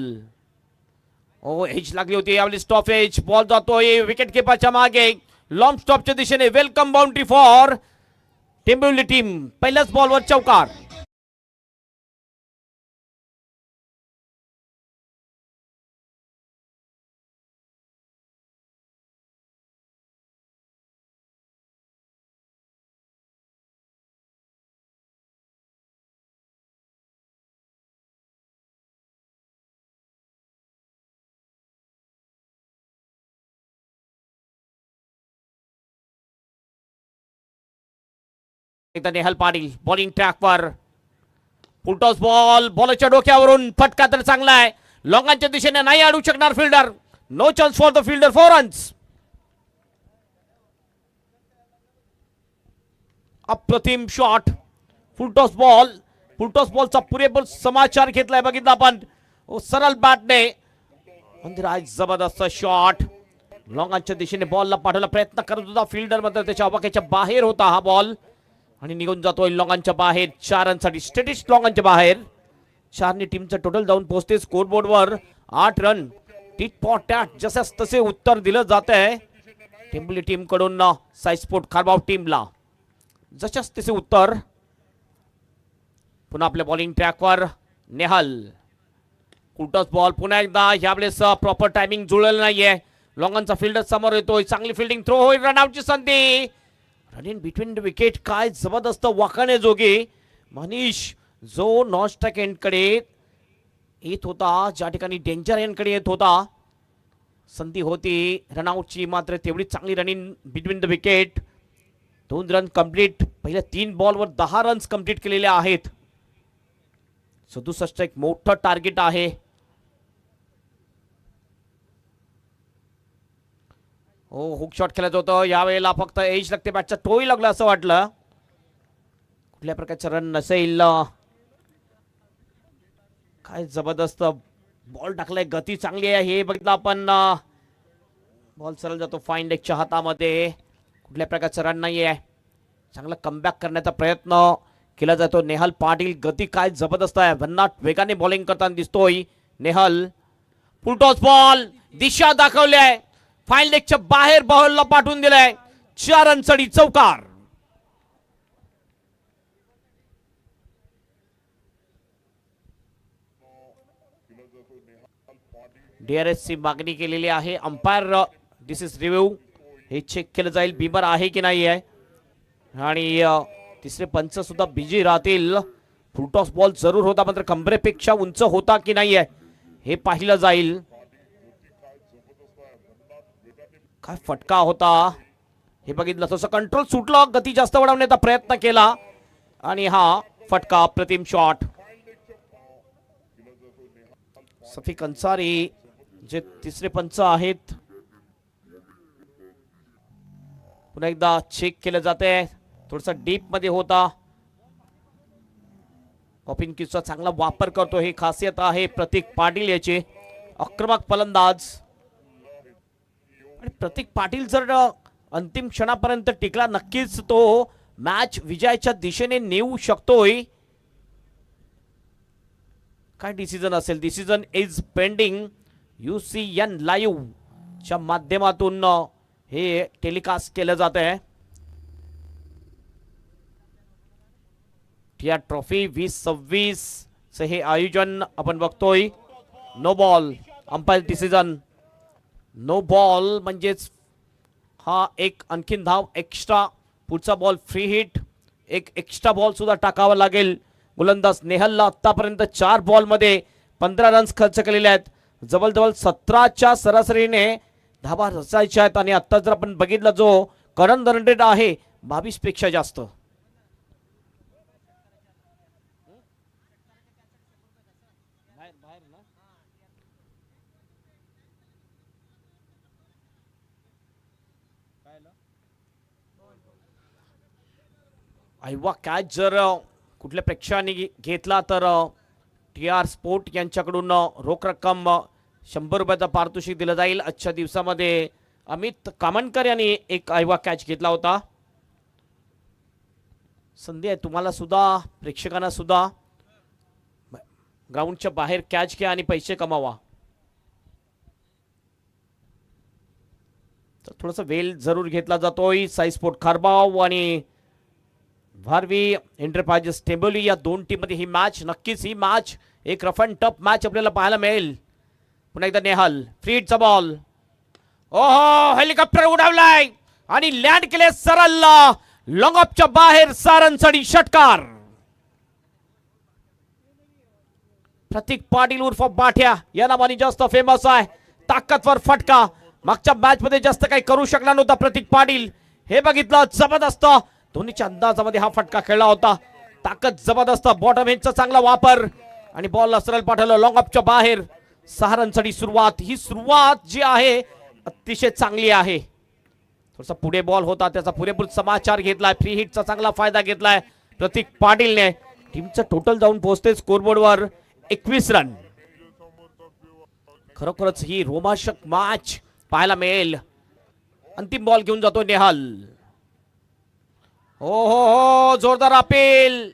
एज लागली होती, यावेळी स्टॉप एज. बॉल जातोय विकेट किपरच्या मागे लॉंग स्टॉपच्या दिशेने. Welcome boundary for Temboli team. पहिल्याच बॉलवर चौकार. एकदा नेहल पाटील बॉलिंग ट्रॅकवर. फुलटॉस बॉल, बॉलच्या डोक्यावरून फटका तर चांगला आहे. लॉंगांच्या दिशेने नाही अडू शकणार fielder. No chance for the fielder. 4 runs. अप्रतिम शॉट. Full toss ball. फुलटॉस बॉलचा पुरेपूर समाचार घेतलाय बघितला आपण. सरळ बॅटने जबरदस्त शॉट. लॉंगांच्या दिशेने बॉलला पाठवला प्रयत्न करत होता फिल्डर, मात्र त्याच्या अवाक्याच्या बाहेर होता हा बॉल आणि निघून जातोय लॉंगांच्या बाहेर. 4 रनसाठी स्टेटिस लॉंगांच्या बाहेर. 4 टीमचं टोटल जाऊन पोहोचते स्कोर बोर्डवर 8 रन. टीट फॉर टॅट जसं तसे उत्तर दिलं जात आहे टेंबोली टीम कडून साई स्पोर्ट खारबाव टीमला. जशाच तसे उत्तर. पुन्हा आपल्या बॉलिंग ट्रॅकवर नेहल. कुटस बॉल पुन्हा एकदा. यावेळेस प्रॉपर टायमिंग जुळलेलं नाहीये. लॉंगांचा फिल्डर समोर येतोय. चांगली फिल्डिंग. थ्रो होईल. रनआउटची संधी. Run in between the wicket. काय जबरदस्त वाकणे जोगे मनीष जो नॉन स्ट्राइक एंड कडे येत होता, ज्या ठिकाणी डेंजर यांकडे येत होता, संधी होती रनआउटची, मात्र तेवढी चांगली running between the wicket. 2 run complete. पहिल्या 3 बॉलवर 10 रन्स कंप्लीट केलेले आहेत. 67 एक मोठं टार्गेट आहे. हो, हुक शॉट खेळायचं होतं यावेळेला, फक्त एज लागते, बॅटचा टोही लागला असं वाटलं. कुठल्या प्रकारचा रन नसेल. काय जबरदस्त बॉल टाकलाय, गती चांगली आहे हे बघितलं आपण. बॉल सरळ जातो फाईन लेगच्या हातामध्ये. कुठल्या प्रकारचा रन नाही आहे. चांगला कमबॅक करण्याचा प्रयत्न केला जातो. नेहल पाटील, गती काय जबरदस्त आहे, भन्नाट वेगाने बॉलिंग करताना दिसतोय नेहल. फुलटॉस बॉल, दिशा दाखवली आहे, फाईन लेगच्या बाहेर बॉलला पाठवून दिलाय. 4 रनसाठी चौकार. DRS ची मागणी केलेली आहे. अंपायर दिस इज रिव्ह्यू, हे चेक केलं जाईल बिमर आहे की नाही आहे. आणि तिसरे पंच सुद्धा बिजी राहतील. फुलटॉस बॉल जरूर होता, मात्र कंबरेपेक्षा उंच होता की नाही आहे हे पाहिलं जाईल. काय फटका होता हे बघितलं. तसं कंट्रोल सुटलं, गती जास्त वाढवण्याचा प्रयत्न केला आणि हा फटका. अप्रतिम शॉट. सफिक अन्सारी जे तिसरे पंच आहेत, पुन्हा एकदा चेक केलं जाते. थोडसा डीप मध्ये होता. कॉपिन किसचा चांगला वापर करतो, ही खासियत आहे प्रतीक पाटील याची. आक्रमक फलंदाज. आणि प्रतीक पाटील जर अंतिम क्षणापर्यंत टिकला, नक्कीच तो मॅच विजयाच्या दिशेने नेऊ शकतोय. काय डिसिजन असेल, decision is pending. UCN live च्या माध्यमातून हे टेलिकास्ट केलं जात आहे. टिया ट्रॉफी 2026 चे हे आयोजन आपण बघतोय. No ball, umpire decision. No ball म्हणजेच हा एक आणखीन धाव एक्स्ट्रा. पुढचा बॉल फ्री हिट. एक एक्स्ट्रा बॉल सुद्धा टाकावा लागेल. गोलंदाज नेहलला आतापर्यंत 4 बॉलमध्ये 15 रन्स खर्च केलेले आहेत. जवळजवळ 17च्या सरासरीने धाबा रचायच्या आहेत. आणि आता जर आपण बघितलं, जो करंट रन रेट आहे 22 पेक्षा जास्त. आयवा कॅच जर कुठल्या प्रेक्षकांनी घेतला तर TR स्पोर्ट यांच्याकडून रोख रक्कम 100 रुपयाचा पारितोषिक दिलं जाईल. आजच्या दिवसामध्ये अमित कामणकर यांनी एक आयवा कॅच घेतला होता. संधी आहे तुम्हाला सुद्धा, प्रेक्षकांना सुद्धा. ग्राउंडच्या बाहेर कॅच घ्या आणि पैसे कमावा. तर थोडासा वेल जरूर घेतला जातोय. साई स्पोर्ट खारबाव आणि भारवी एंटरप्राइजेस टेंबोली या 2 टीम मध्ये ही मॅच. नक्कीच ही मॅच एक रफ अँड टफ मॅच आपल्याला पाहायला मिळेल. पुन्हा एकदा नेहल, फ्रीडचा बॉल. ओहो, हेलिकॉप्टर उडवलाय आणि लँड केले सरळ लॉंग ऑफच्या बाहेर. सारंगसाठी षटकार. प्रतीक पाटील उर्फ बाठ्या या नावाने जास्त फेमस आहे. ताकदवर फटका. मागच्या मॅच मध्ये जास्त काही करू शकला नव्हता प्रतीक पाटील. हे बघितलं, जबरदस्त धोनीच्या अंदाजामध्ये हा फटका खेळला होता. ताकद जबरदस्त. बॉटम हेडचा चांगला वापर आणि बॉलला सरळ पाठवलं लॉंग ऑफच्या बाहेर. 6 रनसाठी सुरुवात. ही सुरुवात जी आहे अतिशय चांगली आहे. थोडासा पुढे बॉल होता, त्याचा पुरेपूर समाचार घेतलाय. फ्री हिटचा चांगला फायदा घेतलाय प्रतीक पाटीलने. टीमचं टोटल जाऊन पोहोचते स्कोरबोर्डवर 21 रन. खरोखरच ही रोमांचक मॅच पाहायला मिळेल. अंतिम बॉल घेऊन जातो नेहल. हो हो हो, जोरदार अपील.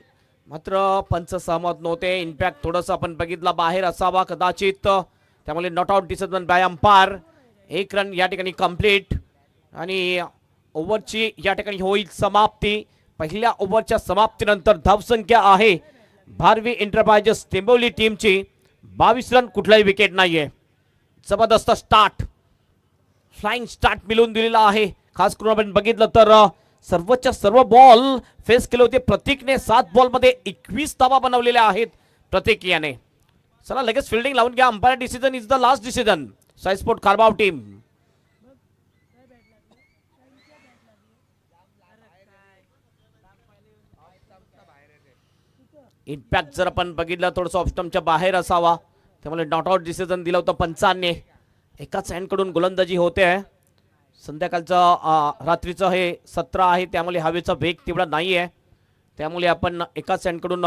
मात्र पंच सहमत नव्हते. इनफॅक्ट थोडंसं आपण बघितलं बाहेर असावा कदाचित, त्यामुळे not out decision bye umpire. 1 run या ठिकाणी कंप्लीट आणि ओव्हरची या ठिकाणी होईल समाप्ती. पहिल्या ओव्हरच्या समाप्तीनंतर धावसंख्या आहे भारवी एंटरप्राइजेस टेंबोली टीमची 22 रन. कुठलाही विकेट नाहीये. जबरदस्त स्टार्ट, फ्लाइंग स्टार्ट मिळवून दिलेला आहे. खास करून आपण बघितलं तर सर्वच्या सर्व बॉल फेस केले होते प्रतीकने. 7 बॉलमध्ये 21 धावा बनवलेल्या आहेत प्रतीक याने. चला लगेच फिल्डिंग लावून घ्या. Umpire decision is the last decision. Sai sport खारबाव team. Impact जर आपण बघितलं थोडंसं ऑप्शनच्या बाहेर असावा, त्यामुळे नॉट आउट डिसिजन दिलं होतं पंचांनी. एकाच कडून गोलंदाजी होते. संध्याकाळचं रात्रीचं हे सत्र आहे, त्यामुळे हवेचा वेग तेवढा नाही आहे, त्यामुळे आपण एकाच कडून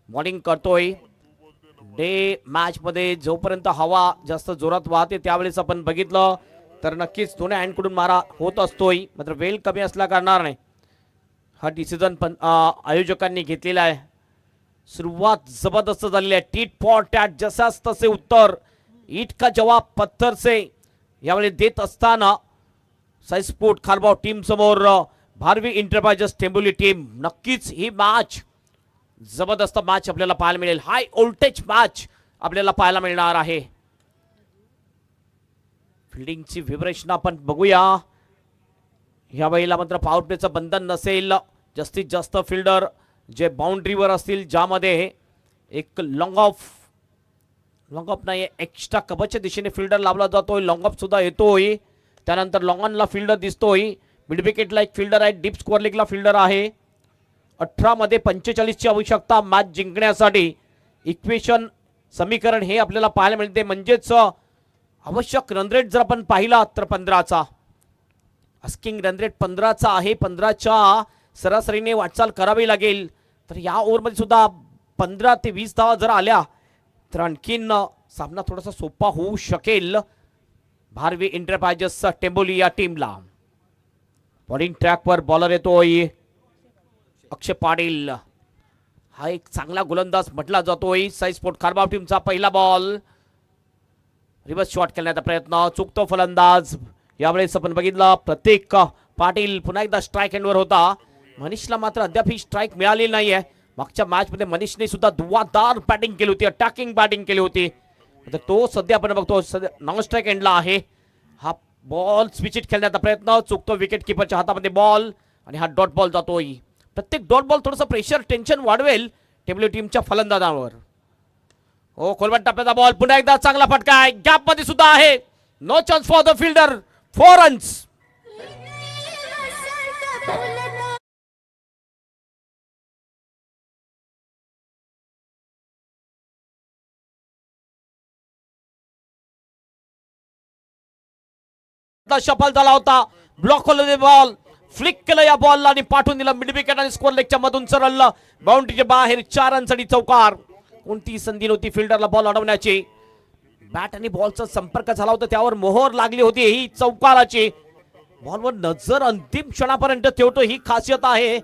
बॉलिंग करतोय. डे मॅचमध्ये जोपर्यंत हवा जास्त जोरात वाहते त्यावेळेस आपण बघितलं तर नक्कीच दोन्ही कडून मारा होत असतोय. मात्र वेळ कमी असल्या कारणाने हा डिसिजन पण आयोजकांनी घेतलेला आहे. सुरुवात जबरदस्त झालेली आहे. टीट फॉर टॅट, जसाच तसे उत्तर, ईट का जवाब पत्थर से यावेळी देत असताना साई स्पोर्ट खारबाव टीम समोर भारवी एंटरप्राइजेस टेंबोली टीम. नक्कीच ही मॅच जबरदस्त मॅच आपल्याला पाहायला मिळेल. हाय व्होल्टेज मॅच आपल्याला पाहायला मिळणार आहे. फिल्डिंगची व्हिब्रेशन आपण बघूया. ह्या वेळेला मात्र पॉवर प्लेचं बंधन नसेल. जास्तीत जास्त फिल्डर जे बाउंड्रीवर असतील, ज्यामध्ये एक लॉंग ऑफ नाही एक्स्ट्रा कव्हरच्या दिशेने फिल्डर लावला जातोय. लॉंग ऑफ सुद्धा येतोय. त्यानंतर लॉंग ऑनला फिल्डर दिसतोय. मिड विकेटला एक फिल्डर आहे. डीप स्कोअर लेगला फिल्डर आहे. 18 मध्ये 45 ची आवश्यकता मॅच जिंकण्यासाठी. इक्वेशन समीकरण हे आपल्याला पाहायला मिळते. म्हणजेच आवश्यक रनरेट जर आपण पाहिला तर 15चा अस्किंग रनरेट 15चा आहे. 15च्या सरासरीने वाटचाल करावी लागेल. तर या ओव्हरमध्ये सुद्धा 15 ते 20 धावा जर आल्या तर आणखीन सामना थोडासा सोपा होऊ शकेल भारवी एंटरप्राइजेस टेंबोली या टीमला. बॉलिंग ट्रॅकवर बॉलर येतोय अक्षय पाटील. हा एक चांगला गोलंदाज म्हटला जातोय. साई स्पोर्ट खारबाव टीमचा पहिला बॉल. रिव्हर्स शॉट खेळण्याचा प्रयत्न, चुकतो फलंदाज. यावेळेस आपण बघितलं प्रत्येक पाटील पुन्हा एकदा स्ट्राईक एंडवर होता. मनीषला मात्र अद्याप ही स्ट्राईक मिळाली नाहीये. मागच्या मॅचमध्ये मनीषने सुद्धा धुवाधार बॅटिंग केली होती, अटॅकिंग बॅटिंग केली होती. तो सध्या आपण बघतो नॉन स्ट्राईक एंडला आहे. हा बॉल स्विचिट खेळण्याचा प्रयत्न, चुकतो विकेट किपरच्या हातामध्ये बॉल आणि हा डॉट बॉल जातोय. प्रत्येक डॉट बॉल थोडंसं प्रेशर टेन्शन वाढवेल टेंबोली टीमच्या फलंदाजांवर. हो, खोलवट टप्प्याचा बॉल, पुन्हा एकदा चांगला फटका आहे. गॅप मध्ये सुद्धा आहे. No chance for the fielder. 4 runs. Shuffle झाला होता. ब्लॉक होल्ड बॉल फ्लिक केलं या बॉलला आणि पाठवून दिला मिड विकेट आणि स्कोर लेगच्या मधून सरळलं बाउंड्रीच्या बाहेर. 4 रनसाठी चौकार. कोणती संधी नव्हती फिल्डरला बॉल अडवण्याची. बॅट आणि बॉलचा संपर्क झाला होता, त्यावर मोहर लागली होती ही चौकाराची. बॉलवर नजर अंतिम क्षणापर्यंत ठेवतो, ही खासियत आहे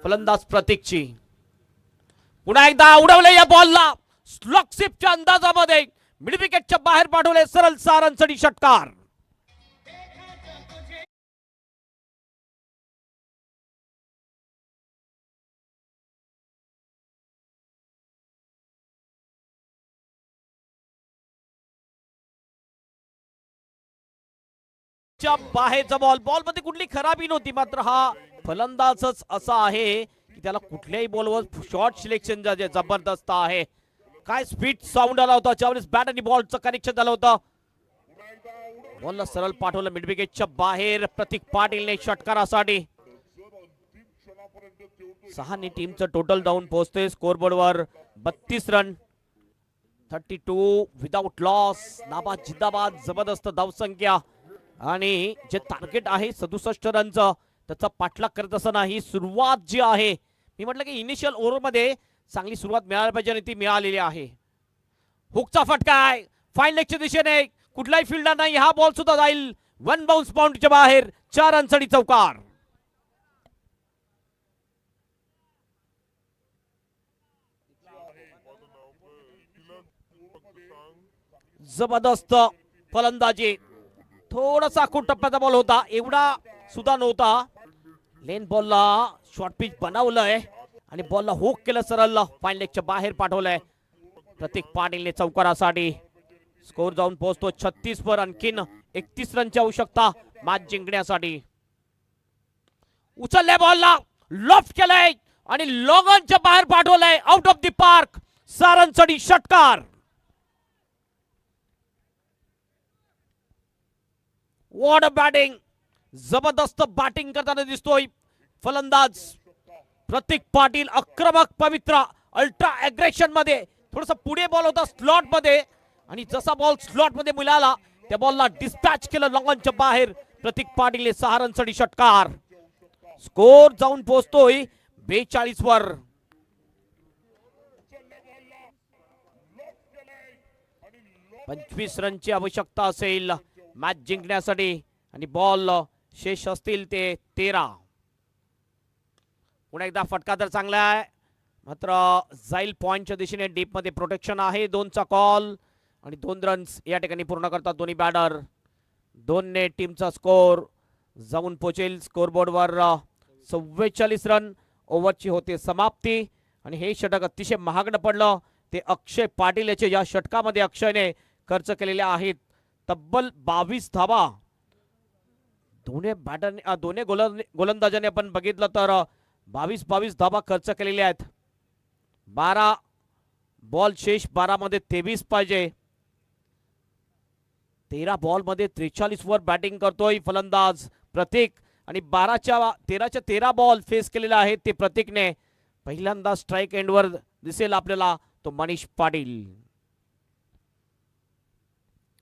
फलंदाज प्रतीकची. पुन्हा एकदा उडवले या बॉलला स्लॉक स्लिपच्या अंदाजामध्ये मिड विकेटच्या बाहेर पाठवले. सरळ 6 रनसाठी षटकार. बाहेरचा बॉल, बॉल मध्ये कुठली खराबी नव्हती, मात्र हा फलंदाजच असा आहे की त्याला कुठल्याही बॉलवर शॉर्ट सिलेक्शन जबरदस्त आहे. काय स्पीड साऊंड आला होता ज्यावेळेस बॅट आणि बॉलचं कनेक्शन झालं होतं. बॉलला सरळ पाठवलं मिड विकेटच्या बाहेर. प्रतीक पाटीलने षटकारासाठी 6 टीमचं टोटल जाऊन पोहोचते स्कोरबोर्डवर 32 रन. 32 without loss. नाबाद जिंदाबाद. जबरदस्त धावसंख्या आणि जे टार्गेट आहे 67 रनचं, त्याचा पाठलाग करत असताना ही सुरुवात जी आहे, मी म्हटलं की इनिशियल ओव्हरमध्ये चांगली सुरुवात मिळायला पाहिजे आणि ती मिळालेली आहे. हुकचा फटका आहे फाईन लेगच्या दिशेने. कुठलाही फिल्डर नाही. हा बॉल सुद्धा जाईल 1 बाउन्स बाउंड्रीच्या बाहेर. 4 रनसाठी चौकार. जबरदस्त फलंदाजी. थोडासा आखूड टप्प्याचा बॉल होता, एवढा सुद्धा नव्हता. लेन बॉलला शॉर्ट पिच बनवलंय आणि बॉलला हुक केलं, सरळ फाईन लेगच्या बाहेर पाठवलंय. प्रतीक पाटीलने चौकारासाठी. स्कोर जाऊन पोहोचतो 36 वर. आणखीन 31 रनची आवश्यकता मॅच जिंकण्यासाठी. उचलल्या बॉलला लॉफ्ट केलंय आणि लॉंग ऑनच्या बाहेर पाठवलंय आउट ऑफ द पार्क. 6 रनसाठी षटकार. वॉट अ बॅटिंग, जबरदस्त बॅटिंग करताना दिसतोय फलंदाज प्रतीक पाटील. आक्रमक पवित्रा अल्ट्रा अग्रेशन मध्ये थोडस पुढे बॉल होता स्लॉट मध्ये आणि जसा बॉल स्लॉट मध्ये मिळाला त्या बॉलला डिस्पॅच केलं लॉंगॉनच्या बाहेर. प्रतीक पाटील 6 रनसाठी षटकार. स्कोर जाऊन पोहोचतोय 42 वर. पंचवीस रनची आवश्यकता असेल मॅच जिंकण्यासाठी आणि बॉल शेष असतील ते 13. पुन्हा एकदा फटका तर चांगला आहे मात्र जाईल पॉइंटच्या दिशेने. डीप मध्ये प्रोटेक्शन आहे. 2चा कॉल आणि 2 रन्स या ठिकाणी पूर्ण करतात दोन्ही बॅटर. 2ने टीमचा स्कोर जाऊन पोहोचेल स्कोरबोर्डवर 44 रन. ओव्हरची होते समाप्ती आणि हे षटक अतिशय महागडं पडलं. ते अक्षय पाटील याचे या षटकामध्ये अक्षयने खर्च केलेले आहेत तब्बल 22 धावा. दोन्ही गोलंदाजाने आपण बघितलं तर 22 धावा खर्च केलेल्या आहेत. 12 बॉल शेष 12 मध्ये 23 पाहिजे. 13 बॉल मध्ये 43 वर बॅटिंग करतोय फलंदाज प्रतीक आणि 13 बॉल फेस केलेले आहेत ते प्रतीकने. पहिल्यांदा स्ट्राईक एंडवर दिसेल आपल्याला तो मनीष पाटील.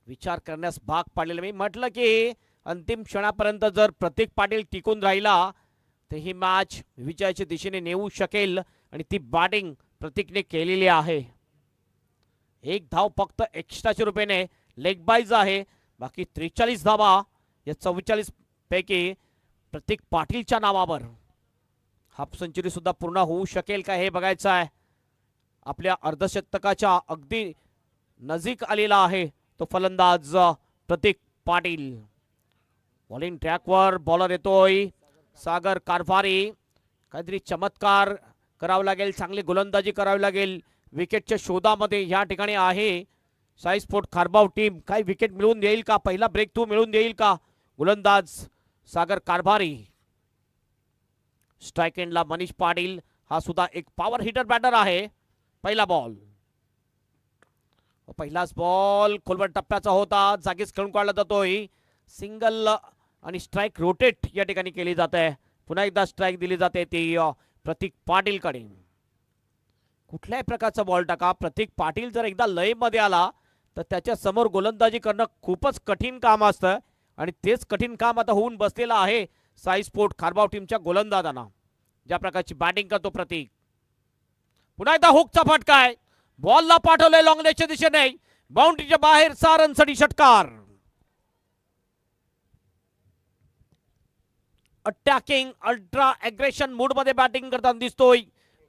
विचार करण्यास भाग पाडलेला. मी म्हटलं की अंतिम क्षणापर्यंत जर प्रतीक पाटील टिकून राहिला तर ही मॅच विजयाच्या दिशेने नेऊ शकेल आणि ती बॅटिंग प्रतीकने केलेली आहे. 1 धाव फक्त एक्स्ट्राच्या रुपयाने लेग बाईज आहे. बाकी 43 धावा या 44 पैकी प्रतीक पाटीलच्या नावावर. हाफ सेंचुरी सुद्धा पूर्ण होऊ शकेल का हे बघायचं आहे. आपल्या अर्धशतकाच्या अगदी नजीक आलेला आहे तो फलंदाज प्रतीक पाटील. बॉलिंग ट्रॅकवर बॉलर येतोय सागर कारभारी. काहीतरी चमत्कार करावा लागेल, चांगली गोलंदाजी करावी लागेल. विकेटच्या शोधामध्ये या ठिकाणी आहे साई स्पोर्ट खारबाव टीम. काही विकेट मिळवून देईल का, पहिला ब्रेक थ्रू मिळवून देईल का गोलंदाज सागर कारभारी. स्ट्राईक एंडला मनीष पाटील हा सुद्धा एक पॉवर हिटर बॅटर आहे. पहिला बॉल, पहिलाच बॉल खोलवर टप्प्याचा होता, जागीच खेळून काढला जातोय. सिंगल आणि स्ट्राईक रोटेट या ठिकाणी केली जाते. पुन्हा एकदा स्ट्राईक दिली जाते ती प्रतीक पाटील कडे. कुठल्याही प्रकारचा बॉल टाका, प्रतीक पाटील जर एकदा लय मध्ये आला तर त्याच्या समोर गोलंदाजी करणं खूपच कठीण काम असतं आणि तेच कठीण काम आता होऊन बसलेलं आहे साई स्पोर्ट खारबाव टीमच्या गोलंदाजांना. ज्या प्रकारची बॅटिंग करतो प्रतीक. पुन्हा एकदा हुकचा फटका आहे. बॉलला पाठवलंय लॉंगनेच्या दिशेने, बाउंड्रीच्या बाहेर 6 रनसाठी षटकार. अटॅकिंग अल्ट्रा अग्रेशन मूड मध्ये बॅटिंग करताना दिसतोय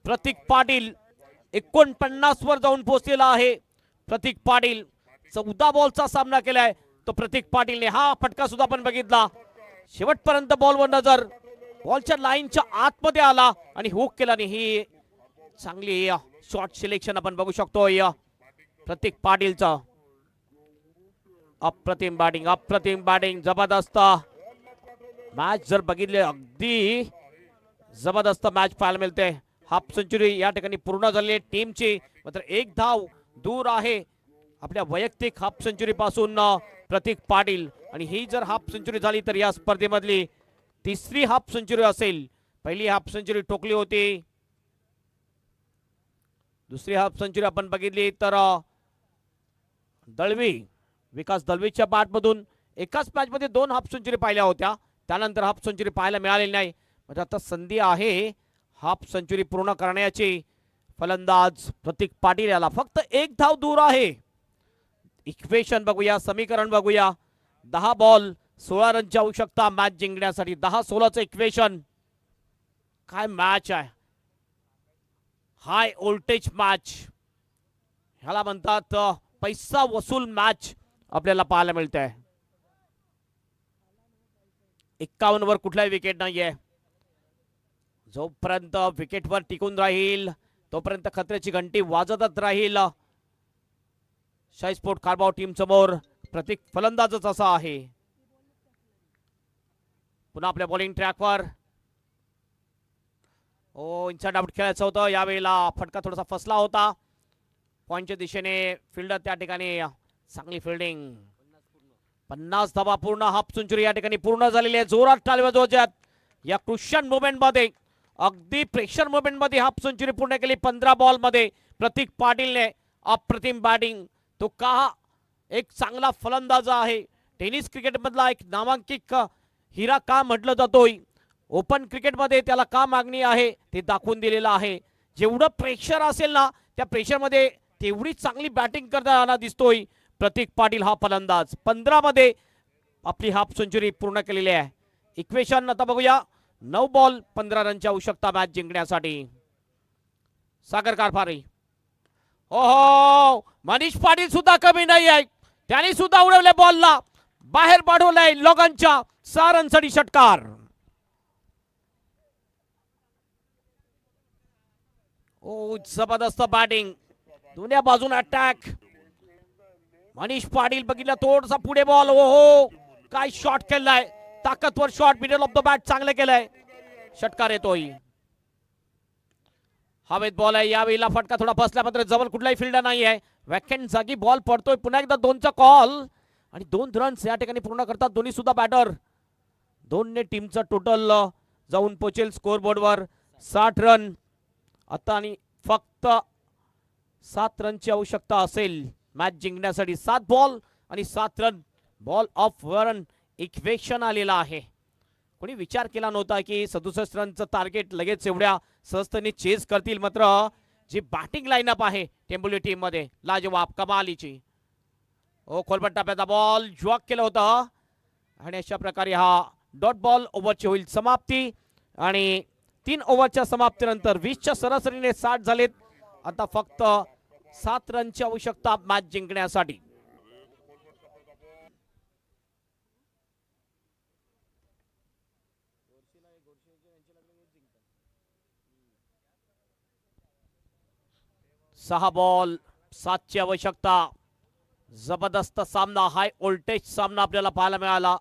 प्रतीक पाटील. 49 वर जाऊन पोहोचलेला आहे प्रतीक पाटील. 14 बॉलचा सामना केलाय तो प्रतीक पाटीलने. हा फटका सुद्धा आपण बघितला. शेवटपर्यंत बॉलवर नजर, बॉलच्या लाईनच्या आतमध्ये आला आणि हुक केला. आणि ही चांगली शॉट सिलेक्शन आपण बघू शकतोय प्रतीक पाटीलचा. अप्रतिम बॅटिंग, अप्रतिम बॅटिंग, जबरदस्त मॅच जर बघितले अगदी जबरदस्त मॅच पाहायला मिळते. हाफ सेंचुरी या ठिकाणी पूर्ण झाली आहे टीमची. मात्र 1 धाव दूर आहे आपल्या वैयक्तिक हाफ सेंचुरी पासून प्रतीक पाटील. आणि ही जर हाफ सेंचुरी झाली तर या स्पर्धेमधली 3री हाफ सेंचुरी असेल. पहिली हाफ सेंचुरी ठोकली होती, 2री हाफ सेंचुरी आपण बघितली तर दळवी, विकास दळवीच्या बॅटमधून एकाच मॅच मध्ये 2 हाफ सेंचुरी पाहिल्या होत्या. त्यानंतर हाफ सेंचुरी पाहायला मिळालेली नाही. म्हणजे आता संधी आहे हाफ सेंचुरी पूर्ण करण्याची. फलंदाज प्रतीक पाटील याला फक्त 1 धाव दूर आहे. इक्वेशन बघूया, समीकरण बघूया. 10 बॉल 16 रनची आवश्यकता मॅच जिंकण्यासाठी. 10-16चं इक्वेशन. काय मॅच आहे, हाय व्होल्टेज मॅच ह्याला म्हणतात. पैसा वसूल मॅच आपल्याला पाहायला मिळते. 51 वर कुठलाही विकेट नाहीये. जोपर्यंत विकेटवर टिकून राहील तोपर्यंत खतऱ्याची घंटी वाजतच राहील. शाही स्पोर्ट खारबाव टीम समोर प्रतीक फलंदाजच असा आहे. पुन्हा आपल्या बॉलिंग ट्रॅकवर इनसाइड आउट खेळायचं होतं. यावेळेला फटका थोडासा फसला होता. पॉइंटच्या दिशेने फिल्डर त्या ठिकाणी चांगली फिल्डिंग. 50 धावा पूर्ण, हाफ सेंचुरी या ठिकाणी पूर्ण झालेली आहे. जोरात टाळ्या वाजवायच्यात या क्रुशियल मोमेंट मध्ये, अगदी प्रेशर मोमेंट मध्ये हाफ सेंचुरी पूर्ण केली 15 बॉल मध्ये प्रतीक पाटीलने. अप्रतिम बॅटिंग. तो का एक चांगला फलंदाज आहे, टेनिस क्रिकेट मधला एक नामांकित हिरा का म्हटलं जातोय, ओपन क्रिकेट मध्ये त्याला का मागणी आहे ते दाखवून दिलेलं आहे. जेवढं प्रेशर असेल ना त्या प्रेशर मध्ये तेवढी चांगली बॅटिंग करताना दिसतोय प्रतीक पाटील हा फलंदाज. 15 मध्ये आपली हाफ सेंचुरी पूर्ण केलेली आहे. इक्वेशन आता बघूया. 9 बॉल 15 रनची आवश्यकता मॅच जिंकण्यासाठी. सागर कारभारी, हो मनीष पाटील सुद्धा कमी नाही आहे, त्यांनी सुद्धा उडवले बॉलला, बाहेर पाठवलंय लोकांच्या 6 रनसाठी षटकार. ओ जबरदस्त बॅटिंग, दोन्ही बाजून अटॅक. मनीष पाटील बघितलं थोडसा पुढे बॉल, हो काय शॉट केलाय, ताकदवर shot, middle of the bat चांगलं केलंय, षटकार येतोय. हवेत बॉल आहे, यावेळेला फटका थोडा बसला मात्र जवळ कुठलाही फिल्डर नाही आहे. वॅकेंट जागी बॉल पडतोय, पुन्हा एकदा 2चा कॉल आणि 2 रन्स या ठिकाणी पूर्ण करतात दोन्ही सुद्धा बॅटर. 2ने टीमचं टोटल जाऊन पोहोचेल स्कोर बोर्डवर 60 रन. आता आणि फक्त 7 रनची आवश्यकता असेल मॅच जिंकण्यासाठी. 7 बॉल आणि 7 run, ball of run equation आलेला आहे. कोणी विचार केला नव्हता की 67 रनचं टार्गेट लगेच एवढ्या सहजतेने चेस करतील, मात्र जी बॅटिंग लाईनअप आहे टेंबुली टीम मध्ये लाजवाब कमालीची. ओ खोलपट टाप्याचा बॉल जॉक केलं होतं आणि अशा प्रकारे हा डॉट बॉल ओव्हरची होईल समाप्ती. आणि 3 ओव्हरच्या समाप्तीनंतर 20च्या सरासरीने 60 झालेत. आता फक्त 7 रनची आवश्यकता मॅच जिंकण्यासाठी. सहा बॉल 7ची आवश्यकता. जबरदस्त सामना, हाय व्होल्टेज सामना आपल्याला पाहायला मिळाला.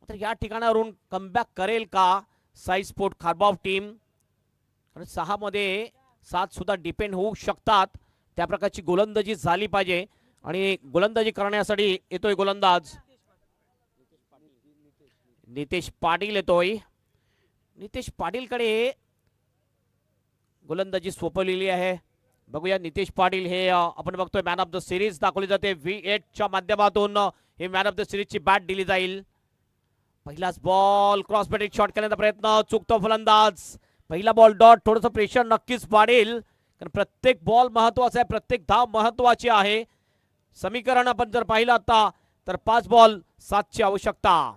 तर या ठिकाणावरून कमबॅक करेल का साई स्पोर्ट खारबाव टीम? कारण 6 मध्ये 7 सुद्धा डिपेंड होऊ शकतात, त्या प्रकारची गोलंदाजी झाली पाहिजे. आणि गोलंदाजी करण्यासाठी येतोय गोलंदाज नितेश पाटील येतोय. नितेश पाटीलकडे गोलंदाजी सोपवलेली आहे. बघूया नितेश पाटील हे आपण बघतोय मॅन ऑफ द सिरीज दाखवली जाते. V8 च्या माध्यमातून हे मॅन ऑफ द सिरीजची बॅट दिली जाईल. पहिलाच बॉल क्रॉस बॅटिंग शॉट करण्याचा प्रयत्न, चुकतो फलंदाज. पहिला बॉल डॉट, थोडंसं प्रेशर नक्कीच पाडेल कारण प्रत्येक बॉल महत्वाचा आहे, प्रत्येक धाव महत्वाची आहे. समीकरण आपण जर पाहिलं आता तर 5 बॉल 7ची आवश्यकता.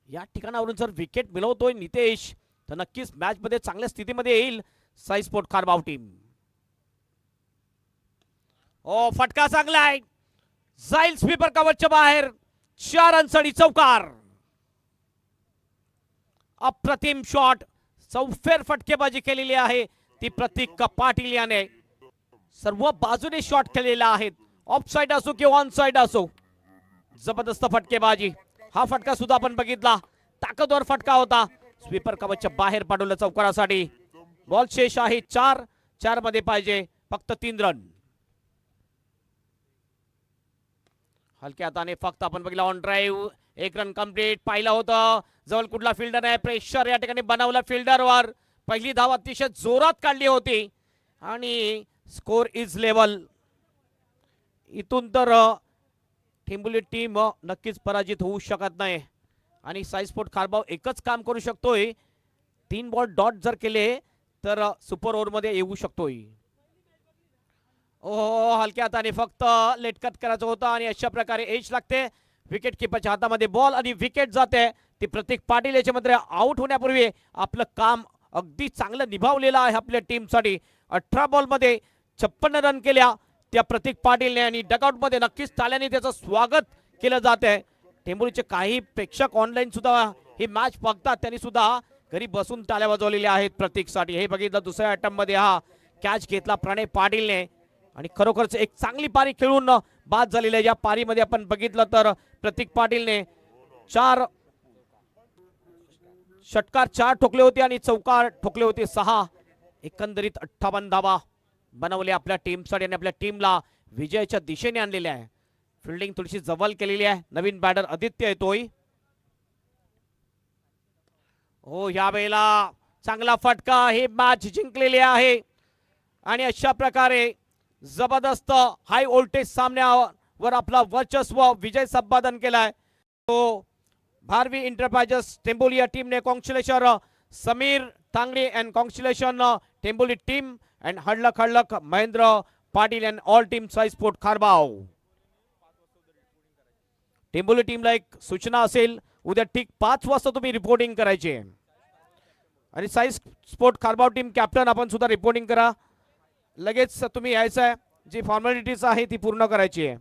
या ठिकाणावरून जर विकेट मिळवतोय नितेश तर नक्कीच मॅच मध्ये चांगल्या स्थितीमध्ये येईल साई स्पोर्ट खारबाव टीम. ओ फटका चांगला आहे, जाईल स्वीपर कव्हरच्या बाहेर. 4 रनसाठी चौकार. अप्रतिम शॉट, चौफेर फटकेबाजी केलेली आहे ती प्रतीक पाटील याने. सर्व बाजूने शॉट केलेला आहेत, ऑफ साइड असो किंवा ऑन साइड असो. जबरदस्त फटकेबाजी. हा फटका सुद्धा आपण बघितला, ताकदवर फटका होता, स्वीपर कव्हरच्या बाहेर पाडवलं चौकारासाठी. बॉल शेष आहे 4 मध्ये पाहिजे फक्त 3 रन. हलक्या हाताने फक्त आपण बघितलं ऑन ड्राईव्ह, 1 रन कंप्लीट. पाहिलं होतं जवळ कुठला फिल्डर आहे, प्रेशर या ठिकाणी बनवलं फिल्डरवर. पहिली धाव अतिशय जोरात काढली होती आणि स्कोर इज लेवल. इथून तर टेंबुली टीम नक्कीच पराजित होऊ शकत नाही आणि साई स्पोर्ट खारबाव एकच काम करू शकतोय, 3 बॉल डॉट जर केले तर सुपर ओव्हर मध्ये येऊ शकतोय. ओ हलक्या हाताने फक्त लेट कट करायचं होतं आणि अशा प्रकारे एज लागते. विकेट किपरच्या हातामध्ये बॉल आणि विकेट जाते. ती प्रतीक पाटील याच्यामध्ये आउट होण्यापूर्वी आपलं काम अगदी चांगलं निभावलेलं आहे आपल्या टीमसाठी. 18 बॉल मध्ये 56 रन केल्या त्या प्रतीक पाटीलने आणि डगआउट मध्ये नक्कीच टाळ्यांनी त्याचं स्वागत केलं जात आहे. टेंबुलीचे काही प्रेक्षक ऑनलाईन सुद्धा ही मॅच बघतात, त्यांनी सुद्धा घरी बसून टाळ्या वाजवलेल्या आहेत प्रतीकसाठी. हे बघितलं दुसऱ्या अटेम्प्ट मध्ये हा कॅच घेतला प्रणय पाटीलने आणि खरोखरच एक चांगली पारी खेळून बाद झालेली आहे. या पारीमध्ये आपण बघितलं तर प्रतीक पाटीलने 4 षटकार 4 ठोकले होते आणि चौकार ठोकले होते 6. एकंदरीत 58 धावा बनवले आपल्या टीमसाठी आणि आपल्या टीमला विजयाच्या दिशेने आणलेले आहे. फिल्डिंग थोडीशी जवळ केलेली आहे. नवीन बॅटर आदित्य येतोय. हो या वेळेला चांगला फटका. ही मॅच जिंकलेली आहे आणि अशा प्रकारे जबरदस्त हाय व्होल्टेज सामन्यावर आपला वर्चस्व विजय संपादन केलाय. तो भारवी इंटरप्राइजेस टेंबोली टीमने. Congratulation Sameer Tangde and congratulation Temboli team and हडलक हडलक Mahendra Patil and all team Sai sport Kharbav. Temboli टीमला एक सूचना असेल, उद्या ठीक 5 वाजता तुम्ही रिपोर्टिंग करायची आहे. आणि साई स्पोर्ट खारबाव टीम कॅप्टन आपण सुद्धा रिपोर्टिंग करा. लगेच तुम्ही यायचं आहे. जी फॉर्मॅलिटीज आहे ती पूर्ण करायची आहे.